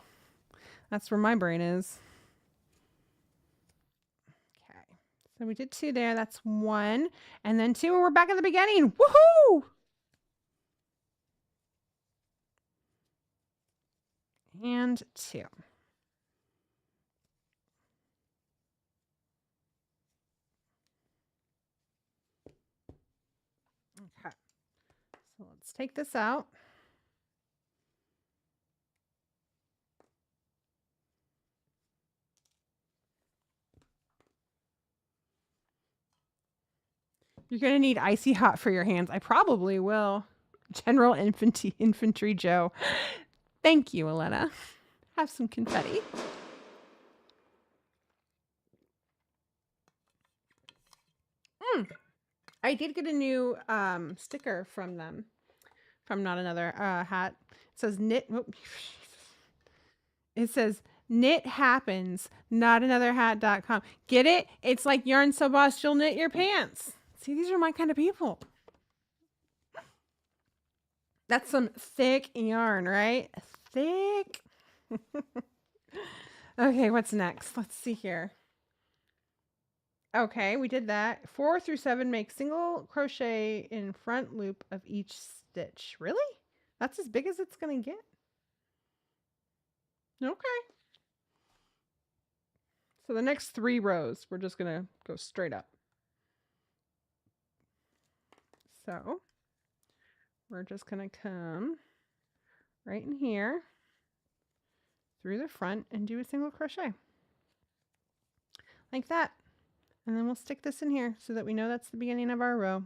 That's where my brain is. Okay. So we did 2 there. That's 1. And then 2, and we're back at the beginning. Woohoo! And 2. Okay. So let's take this out. You're going to need icy hot for your hands. I probably will. General Infantry Joe. Thank you, Aletta. Have some confetti. I did get a new sticker from them. From Not Another Hat. It says knit. It says knit happens. Notanotherhat.com. Get it? It's like yarn so boss you'll knit your pants. See, these are my kind of people. That's some thick yarn, right? Thick. Okay, what's next? Let's see here. Okay, we did that. 4 through 7 make single crochet in front loop of each stitch. Really? That's as big as it's going to get? Okay. So the next 3 rows, we're just going to go straight up. So we're just going to come right in here through the front and do a single crochet. Like that. And then we'll stick this in here so that we know that's the beginning of our row.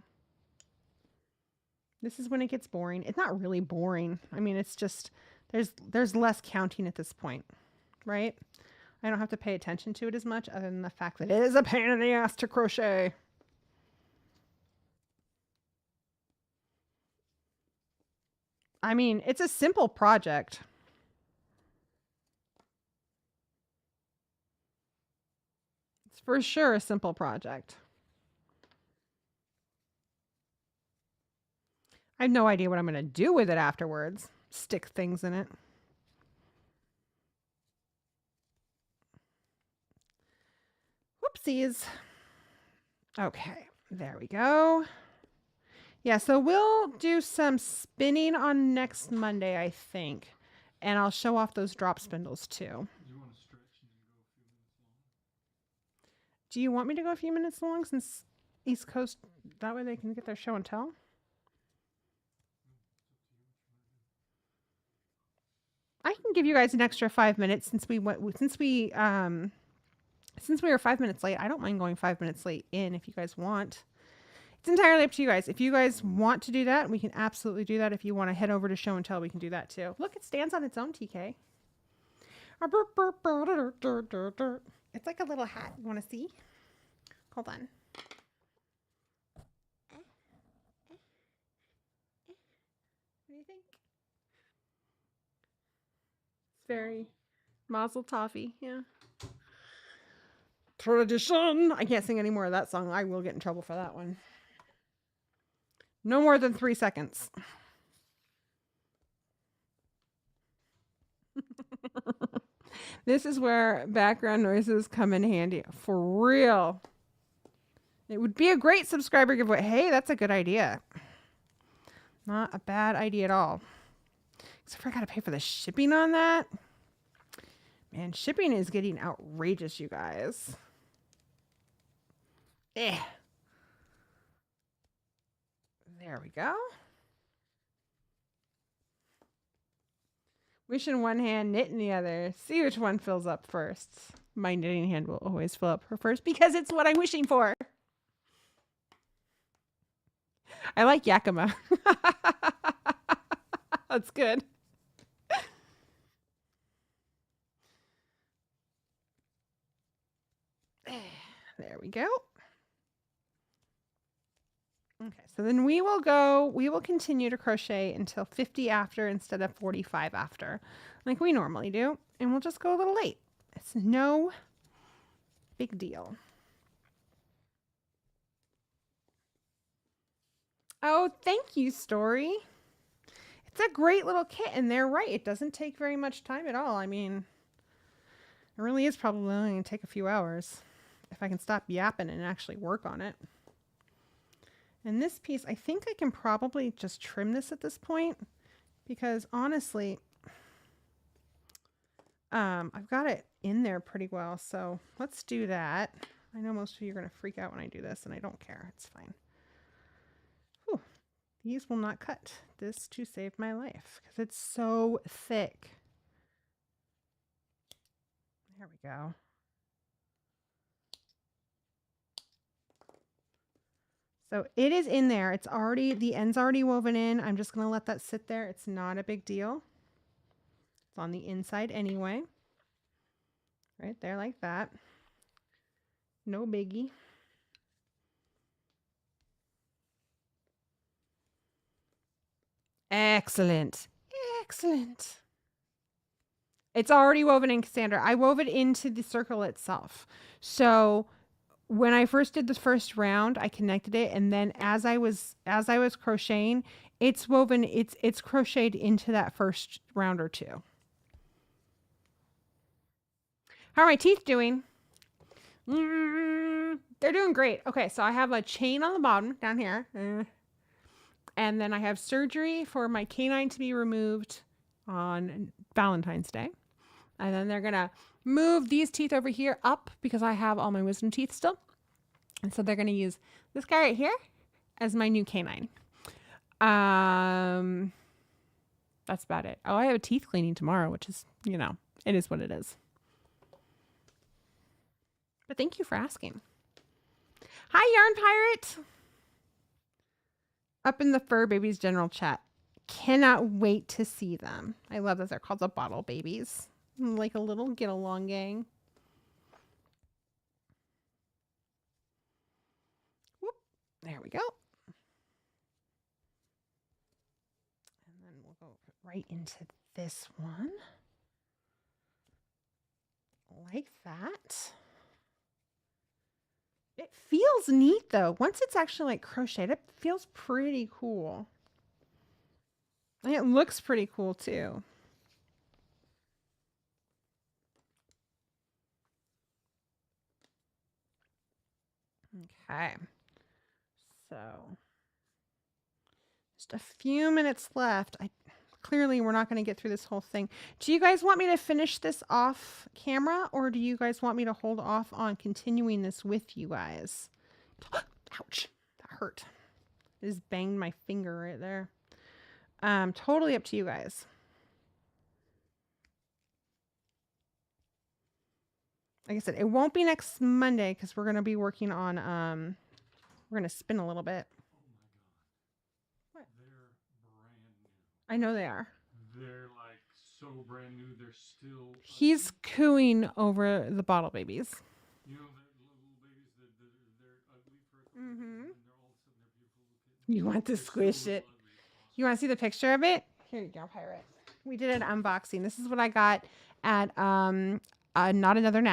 This is when it gets boring. It's not really boring. I mean, it's just, there's less counting at this point, right? I don't have to pay attention to it as much other than the fact that it is a pain in the ass to crochet. I mean, it's a simple project. It's for sure a simple project. I have no idea what I'm going to do with it afterwards. Stick things in it. Whoopsies. Okay, there we go. Yeah, so we'll do some spinning on next Monday, I think. And I'll show off those drop spindles too. Do you want to stretch and then go a few minutes long? Do you want me to go a few minutes long since East Coast, that way they can get their show and tell? I can give you guys an extra 5 minutes since we were 5 minutes late. I don't mind going 5 minutes late if you guys want. It's entirely up to you guys. If you guys want to do that, we can absolutely do that. If you want to head over to show and tell, we can do that too. Look, it stands on its own, TK. It's like a little hat. You want to see? Hold on. What do you think? It's very Mazel Toffee, yeah. Tradition. I can't sing any more of that song. I will get in trouble for that one. No more than 3 seconds. This is where background noises come in handy. For real. It would be a great subscriber giveaway. Hey, that's a good idea. Not a bad idea at all. Except for I got to pay for the shipping on that. Man, shipping is getting outrageous, you guys. Eh. There we go. Wish in one hand, knit in the other. See which one fills up first. My knitting hand will always fill up first because it's what I'm wishing for. I like Yakima. That's good. There we go. Okay, so then we will continue to crochet until 50 after instead of 45 after, like we normally do. And we'll just go a little late. It's no big deal. Oh, thank you, Story. It's a great little kit, and they're right. It doesn't take very much time at all. I mean, it really is probably only going to take a few hours if I can stop yapping and actually work on it. And this piece, I think I can probably just trim this at this point because honestly, I've got it in there pretty well. So let's do that. I know most of you are going to freak out when I do this, and I don't care. It's fine. Whew. These will not cut. This to save my life because it's so thick. There we go. So it is in there. It's already, the end's already woven in. I'm just going to let that sit there. It's not a big deal. It's on the inside anyway. Right there like that. No biggie. Excellent. Excellent. It's already woven in, Cassandra. I wove it into the circle itself. So when I first did the first round, I connected it, and then as I was crocheting, it's woven, it's crocheted into that first round or two. How are my teeth doing? They're doing great. Okay, so I have a chain on the bottom down here. And then I have surgery for my canine to be removed on Valentine's Day. And then they're going to move these teeth over here up because I have all my wisdom teeth still. And so they're going to use this guy right here as my new canine. That's about it. Oh, I have a teeth cleaning tomorrow, which is, you know, it is what it is. But thank you for asking. Hi, Yarn Pirate. Up in the Fur Babies general chat. Cannot wait to see them. I love that they're called the Bottle Babies. Like a little get along gang. Whoop. There we go. And then we'll go right into this one. Like that. It feels neat though. Once it's actually like crocheted, it feels pretty cool. And it looks pretty cool too. Okay. So just a few minutes left. Clearly we're not going to get through this whole thing. Do you guys want me to finish this off camera, or do you guys want me to hold off on continuing this with you guys? Ouch, that hurt. I just banged my finger right there. Totally up to you guys. Like I said, it won't be next Monday because we're going to be working on, we're going to spin a little bit. What? They're brand new. I know they are. They're like so brand new. They're still. He's cooing over the Bottle Babies. You know, the little babies, they're ugly for a couple Mm-hmm. and they're all of a sudden they're beautiful looking. You want to squish it? You want to see the picture of it? Here you go, Pirate. We did an unboxing. This is what I got at Not Another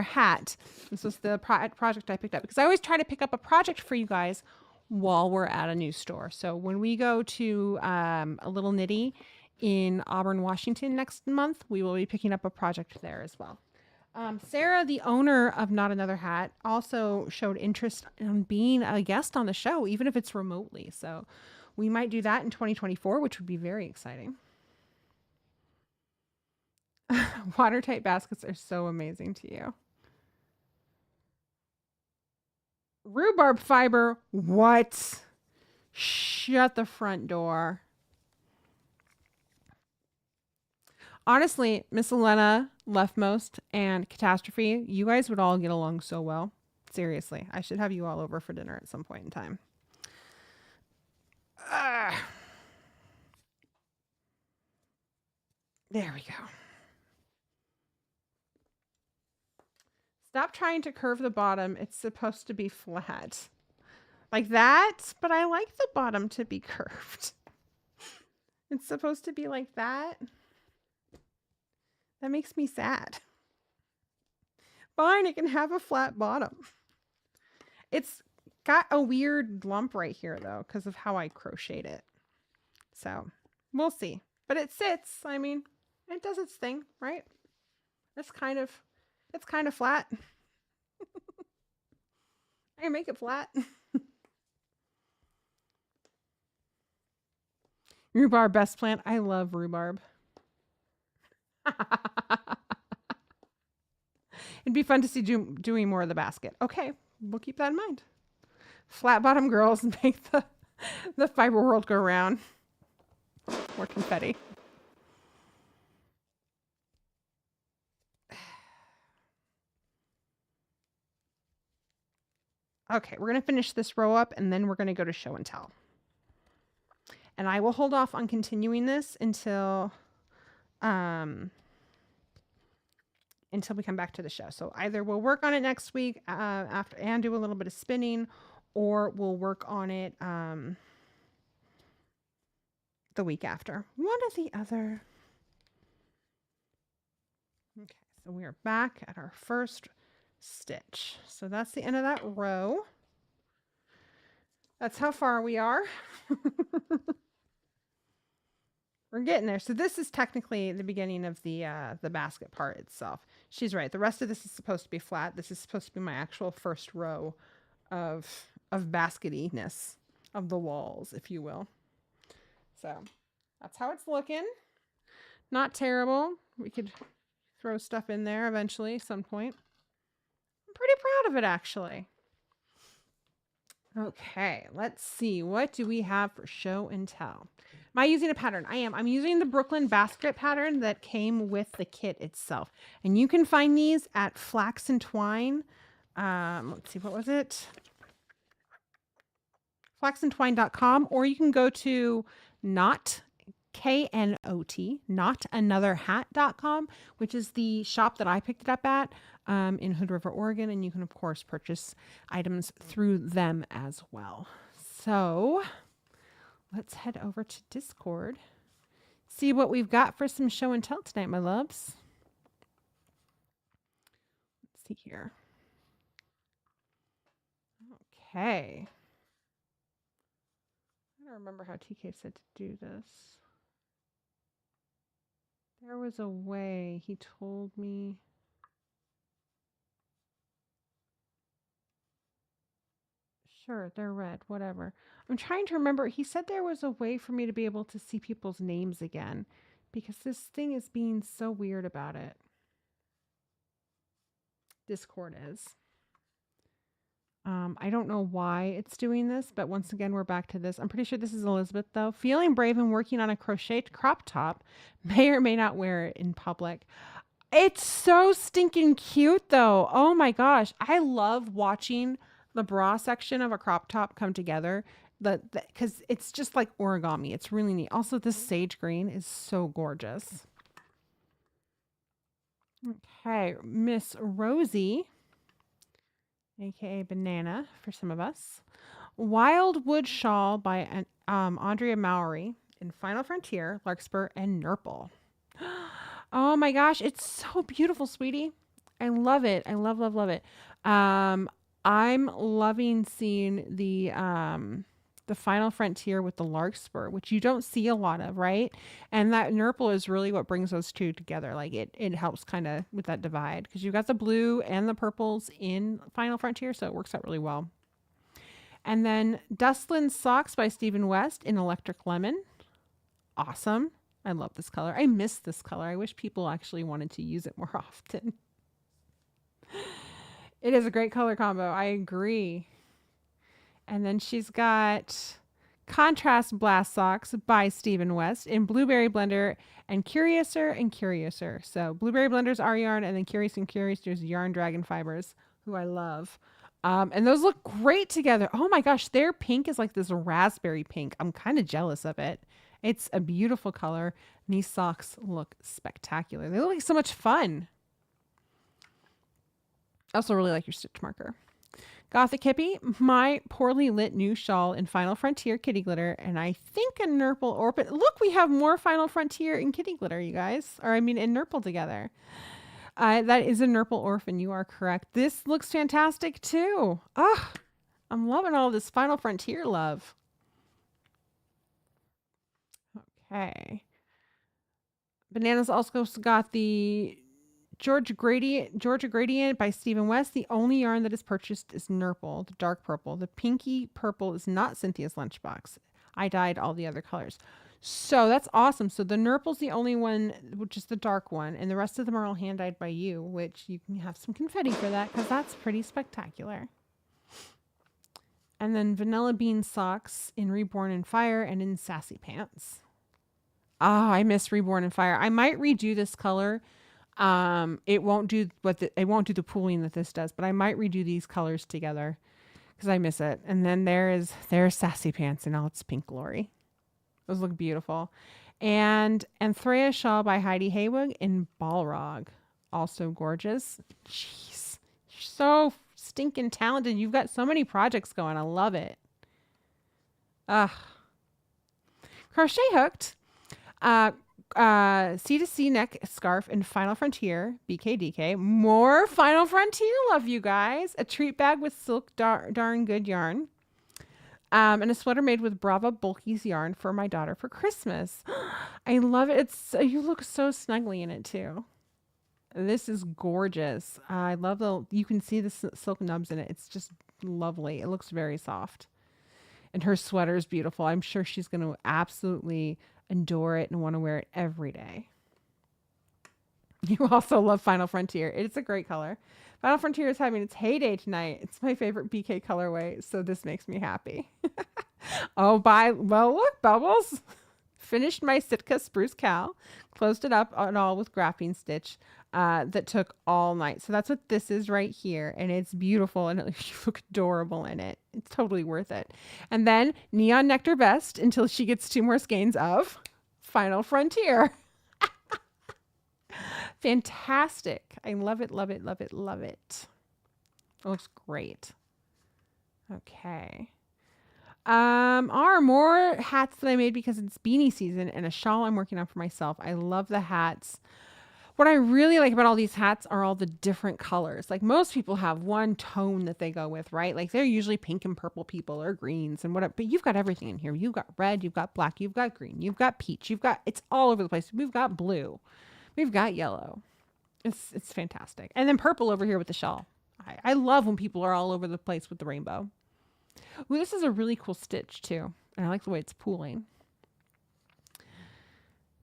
Hat. This was the project I picked up because I always try to pick up a project for you guys while we're at a new store. So when we go to a little nitty in Auburn, Washington next month, we will be picking up a project there as well. Sarah, the owner of Not Another Hat, also showed interest in being a guest on the show, even if it's remotely. So we might do that in 2024, which would be very exciting. Watertight baskets are so amazing to you. Rhubarb fiber. What? Shut the front door. Honestly, Miss Elena, Leftmost, and Catastrophe, you guys would all get along so well. Seriously, I should have you all over for dinner at some point in time. There we go. Stop trying to curve the bottom. It's supposed to be flat. Like that, but I like the bottom to be curved. It's supposed to be like that. That makes me sad. Fine, it can have a flat bottom. It's got a weird lump right here, though, because of how I crocheted it. So, we'll see. But it sits. I mean, it does its thing, right? It's kind of flat. I can make it flat. Rhubarb best plant. I love rhubarb. It'd be fun to see doing more of the basket. Okay, we'll keep that in mind. Flat bottom girls make the fiber world go round. More confetti. Okay, we're going to finish this row up and then we're going to go to show and tell. And I will hold off on continuing this until we come back to the show. So either we'll work on it next week after and do a little bit of spinning, or we'll work on it the week after. One or the other. Okay, so we are back at our first stitch. So that's the end of that row. That's how far we are. We're getting there. So this is technically the beginning of the basket part itself. She's right. The rest of this is supposed to be flat. This is supposed to be my actual first row of basketiness of the walls, if you will. So that's how it's looking. Not terrible. We could throw stuff in there eventually, some point. I'm pretty proud of it, actually. Okay, let's see. What do we have for show and tell? Am I using a pattern? I am. I'm using the Brooklyn basket pattern that came with the kit itself. And you can find these at Flax and Twine. Let's see, what was it? flaxandtwine.com, or you can go to notanotherhat.com, which is the shop that I picked it up at in Hood River, Oregon. And you can, of course, purchase items through them as well. So let's head over to Discord, see what we've got for some show and tell tonight, my loves. Let's see here. Okay. I don't remember how TK said to do this. There was a way he told me. Sure, they're red, whatever. I'm trying to remember. He said there was a way for me to be able to see people's names again, because this thing is being so weird about it. Discord is. I don't know why it's doing this, but once again, we're back to this. I'm pretty sure this is Elizabeth, though. Feeling brave and working on a crocheted crop top. May or may not wear it in public. It's so stinking cute, though. Oh my gosh. I love watching the bra section of a crop top come together, because it's just like origami. It's really neat. Also, this sage green is so gorgeous. Okay, Miss Rosie, aka Banana for some of us. Wild Wood Shawl by Andrea Mowry in Final Frontier, Larkspur, and Nurple. Oh my gosh, it's so beautiful, sweetie. I love it. I love it. I'm loving seeing the The Final Frontier with the larkspur, which you don't see a lot of, right? And that nurple is really what brings those two together. Like it helps kind of with that divide because you've got the blue and the purples in Final Frontier, so it works out really well. And then Dustland Socks by Stephen West in Electric Lemon. Awesome. I love this color. I miss this color. I wish people actually wanted to use it more often. It is a great color combo. I agree. And then she's got Contrast Blast Socks by Stephen West in Blueberry Blender and Curiouser and Curiouser. So Blueberry Blender's our yarn, and then Curious and Curiouser's Yarn Dragon Fibers, who I love. And those look great together. Oh my gosh, their pink is like this raspberry pink. I'm kind of jealous of it. It's a beautiful color. And these socks look spectacular. They look like so much fun. I also really like your stitch marker. Gothic Hippie, my poorly lit new shawl in Final Frontier Kitty Glitter, and I think a Nurple Orphan. Look, we have more Final Frontier and Kitty Glitter, you guys. Or I mean, in Nurple together. That is a Nurple Orphan. You are correct. This looks fantastic too. Ah, I'm loving all this Final Frontier love. Okay. Bananas also got the Georgia Gradient by Stephen West. The only yarn that is purchased is Nurple, the dark purple. The pinky purple is not Cynthia's lunchbox. I dyed all the other colors. So that's awesome. So the Nurple's the only one, which is the dark one, and the rest of them are all hand dyed by you, which you can have some confetti for that because that's pretty spectacular. And then Vanilla Bean Socks in Reborn in Fire and in Sassy Pants. Ah, I miss Reborn in Fire. I might redo this color. It won't do the pooling that this does, but I might redo these colors together because I miss it. And then there's Sassy Pants in all its pink glory. Those look beautiful. And Anthrea Shaw by Heidi Haywig in Balrog. Also gorgeous. Jeez. So stinking talented. You've got so many projects going. I love it. Crochet Hooked. C2C neck scarf in Final Frontier, BKDK. More Final Frontier love, you guys. A treat bag with silk darn good yarn. And a sweater made with Brava Bulky's yarn for my daughter for Christmas. I love it. You look so snugly in it too. This is gorgeous. I love you can see the silk nubs in it. It's just lovely. It looks very soft. And her sweater is beautiful. I'm sure she's going to absolutely adore it and want to wear it every day. You also love Final Frontier. It's a great color. Final Frontier is having its heyday tonight. It's my favorite BK colorway, so this makes me happy. Well, look, Bubbles. Finished my Sitka Spruce Cowl. Closed it up and all with graphene stitch that took all night. So that's what this is right here. And it's beautiful and you look adorable in it. It's totally worth it. And then Neon Nectar Best until she gets 2 more skeins of Final Frontier. Fantastic. I love it, love it, love it, love it. It looks great. Okay. Are more hats that I made because it's beanie season and a shawl I'm working on for myself. I love the hats. What I really like about all these hats are all the different colors. Like most people have one tone that they go with, right? Like they're usually pink and purple people or greens and whatever, but you've got everything in here. You've got red, you've got black, you've got green, you've got peach, it's all over the place. We've got blue, we've got yellow. It's fantastic. And then purple over here with the shawl. I love when people are all over the place with the rainbow. Ooh, this is a really cool stitch too. And I like the way it's pooling.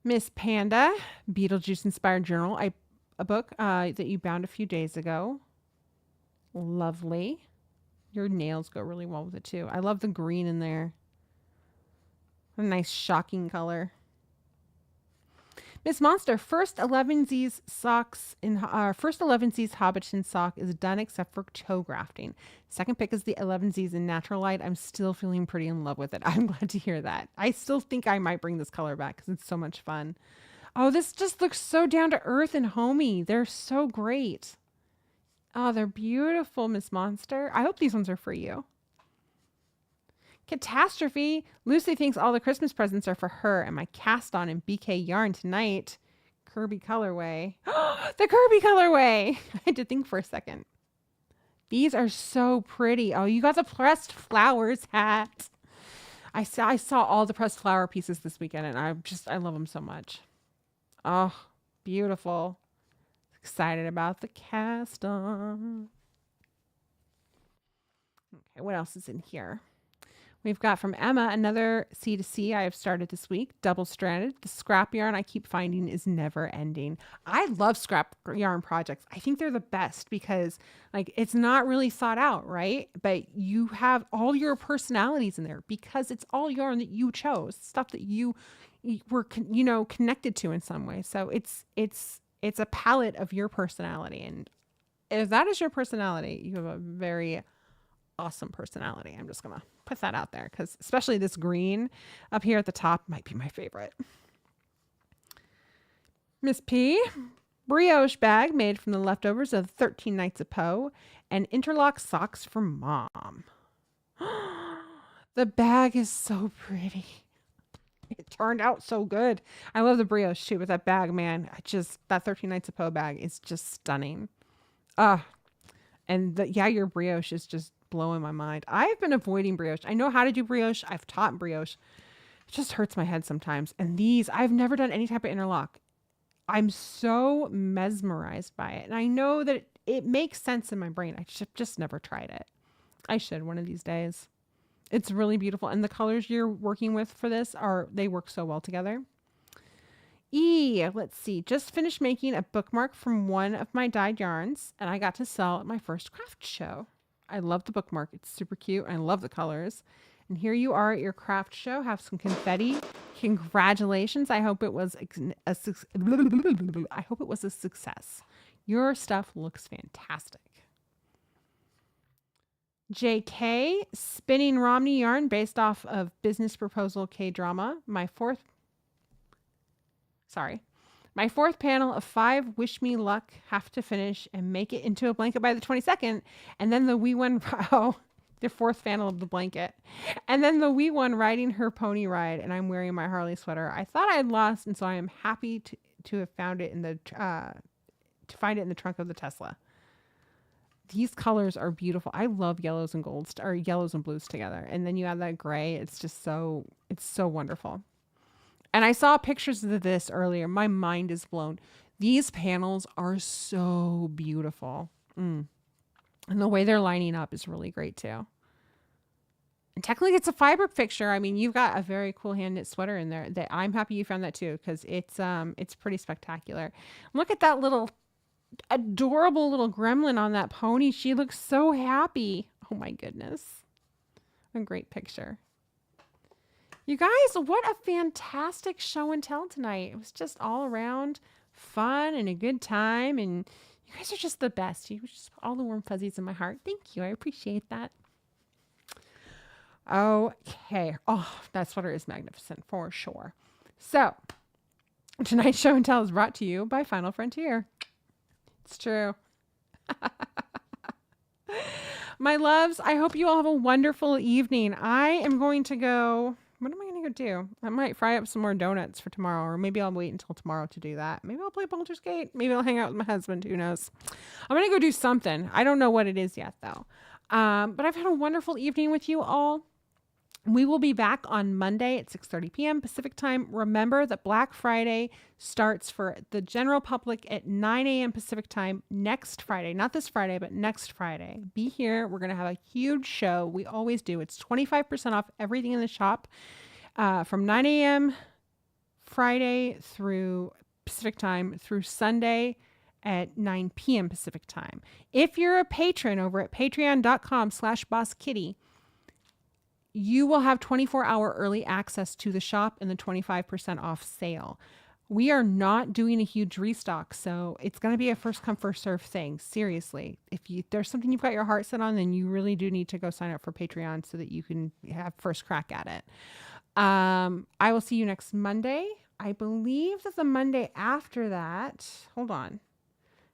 Miss Panda, Beetlejuice Inspired Journal, a book that you bound a few days ago. Lovely. Your nails go really well with it too. I love the green in there. A nice shocking color. Miss Monster, first 11Z's socks in first 11Z's Hobbiton sock is done except for toe grafting. Second pick is the 11Z's in Natural Light. I'm still feeling pretty in love with it. I'm glad to hear that. I still think I might bring this color back because it's so much fun. Oh, this just looks so down to earth and homey. They're so great. Oh, they're beautiful, Miss Monster. I hope these ones are for you. Catastrophe. Lucy thinks all the Christmas presents are for her and my cast on in BK yarn tonight. Kirby colorway. The Kirby colorway. I had to think for a second. These are so pretty. Oh, you got the pressed flowers hat. I saw all the pressed flower pieces this weekend, and I love them so much. Oh, beautiful. Excited about the cast on. Okay, what else is in here? We've got from Emma another C to C I have started this week, double stranded. The scrap yarn I keep finding is never ending. I love scrap yarn projects. I think they're the best because like it's not really thought out, right? But you have all your personalities in there because it's all yarn that you chose, stuff that you were connected to in some way. So it's a palette of your personality, and if that is your personality, you have a very awesome personality. I'm just gonna put that out there because especially this green up here at the top might be my favorite. Miss P, brioche bag made from the leftovers of 13 Nights of Poe, and interlock socks for mom. The bag is so pretty. It turned out so good. I love the brioche too, but that bag, man, that 13 Nights of Poe bag is just stunning. And your brioche is just blowing my mind. I've been avoiding brioche. I know how to do brioche. I've taught brioche. It just hurts my head sometimes. And these, I've never done any type of interlock. I'm so mesmerized by it. And I know that it makes sense in my brain. I just never tried it. I should one of these days. It's really beautiful. And the colors you're working with for this they work so well together. Let's see. Just finished making a bookmark from one of my dyed yarns, and I got to sell at my first craft show. I love the bookmark. It's super cute. I love the colors. And here you are at your craft show. Have some confetti. Congratulations. I hope it was a success. Your stuff looks fantastic. JK, spinning Romney yarn based off of Business Proposal K-drama. My fourth panel of 5 Wish Me Luck have to finish and make it into a blanket by the 22nd. And then the wee one, the fourth panel of the blanket. And then the wee one riding her pony ride, and I'm wearing my Harley sweater. I thought I had lost, and so I am happy to have found it to find it in the trunk of the Tesla. These colors are beautiful. I love yellows and golds, or yellows and blues together. And then you add that gray. It's so wonderful. And I saw pictures of this earlier. My mind is blown. These panels are so beautiful. And the way they're lining up is really great too. And technically it's a fiber fixture. I mean, you've got a very cool hand knit sweater in there. That I'm happy you found that too, because it's pretty spectacular. Look at that little adorable little gremlin on that pony. She looks so happy. Oh my goodness. A great picture. You guys, what a fantastic show and tell tonight. It was just all around fun and a good time. And you guys are just the best. You just all the warm fuzzies in my heart. Thank you. I appreciate that. Okay. Oh, that sweater is magnificent for sure. So tonight's show and tell is brought to you by Final Frontier. It's true. My loves, I hope you all have a wonderful evening. I am going to go... What am I going to go do? I might fry up some more donuts for tomorrow, or maybe I'll wait until tomorrow to do that. Maybe I'll play Baldur's Gate. Maybe I'll hang out with my husband. Who knows? I'm going to go do something. I don't know what it is yet, though. But I've had a wonderful evening with you all. We will be back on Monday at 6:30 p.m. Pacific time. Remember that Black Friday starts for the general public at 9 a.m. Pacific time next Friday. Not this Friday, but next Friday. Be here. We're going to have a huge show. We always do. It's 25% off everything in the shop from 9 a.m. Friday through Pacific time through Sunday at 9 p.m. Pacific time. If you're a patron over at patreon.com/bosskitty, you will have 24-hour early access to the shop and the 25% off sale. We are not doing a huge restock, so it's going to be a first come, first serve thing. Seriously, if there's something you've got your heart set on, then you really do need to go sign up for Patreon so that you can have first crack at it. I will see you next Monday. I believe that the Monday after that, hold on.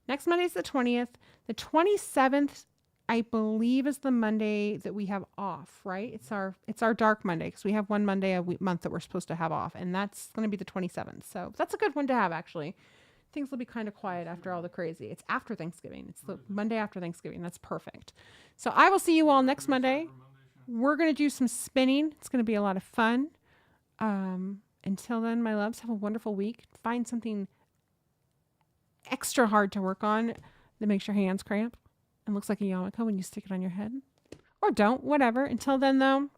Next Monday is the 20th. The 27th, I believe, is the Monday that we have off, right? It's our dark Monday, because we have one Monday a month that we're supposed to have off, and that's going to be the 27th. So that's a good one to have, actually. Things will be kind of quiet after all the crazy. It's after Thanksgiving. It's the Monday after Thanksgiving. That's perfect. So I will see you all next Monday. We're going to do some spinning. It's going to be a lot of fun. Until then, my loves, have a wonderful week. Find something extra hard to work on that makes your hands cramp and looks like a yarmulke when you stick it on your head. Or don't, whatever. Until then, though,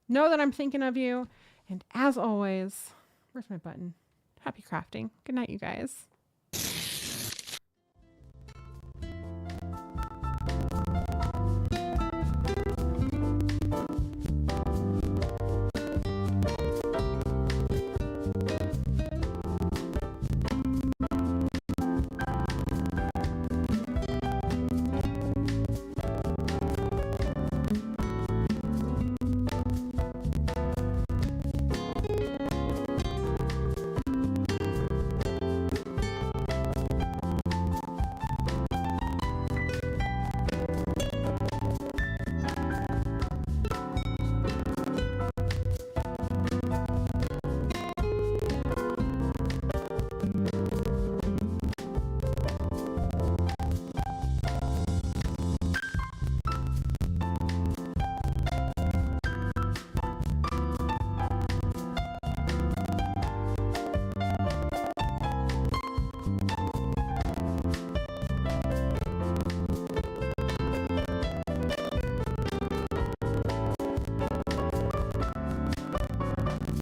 know that I'm thinking of you. And as always, where's my button? Happy crafting. Good night, you guys.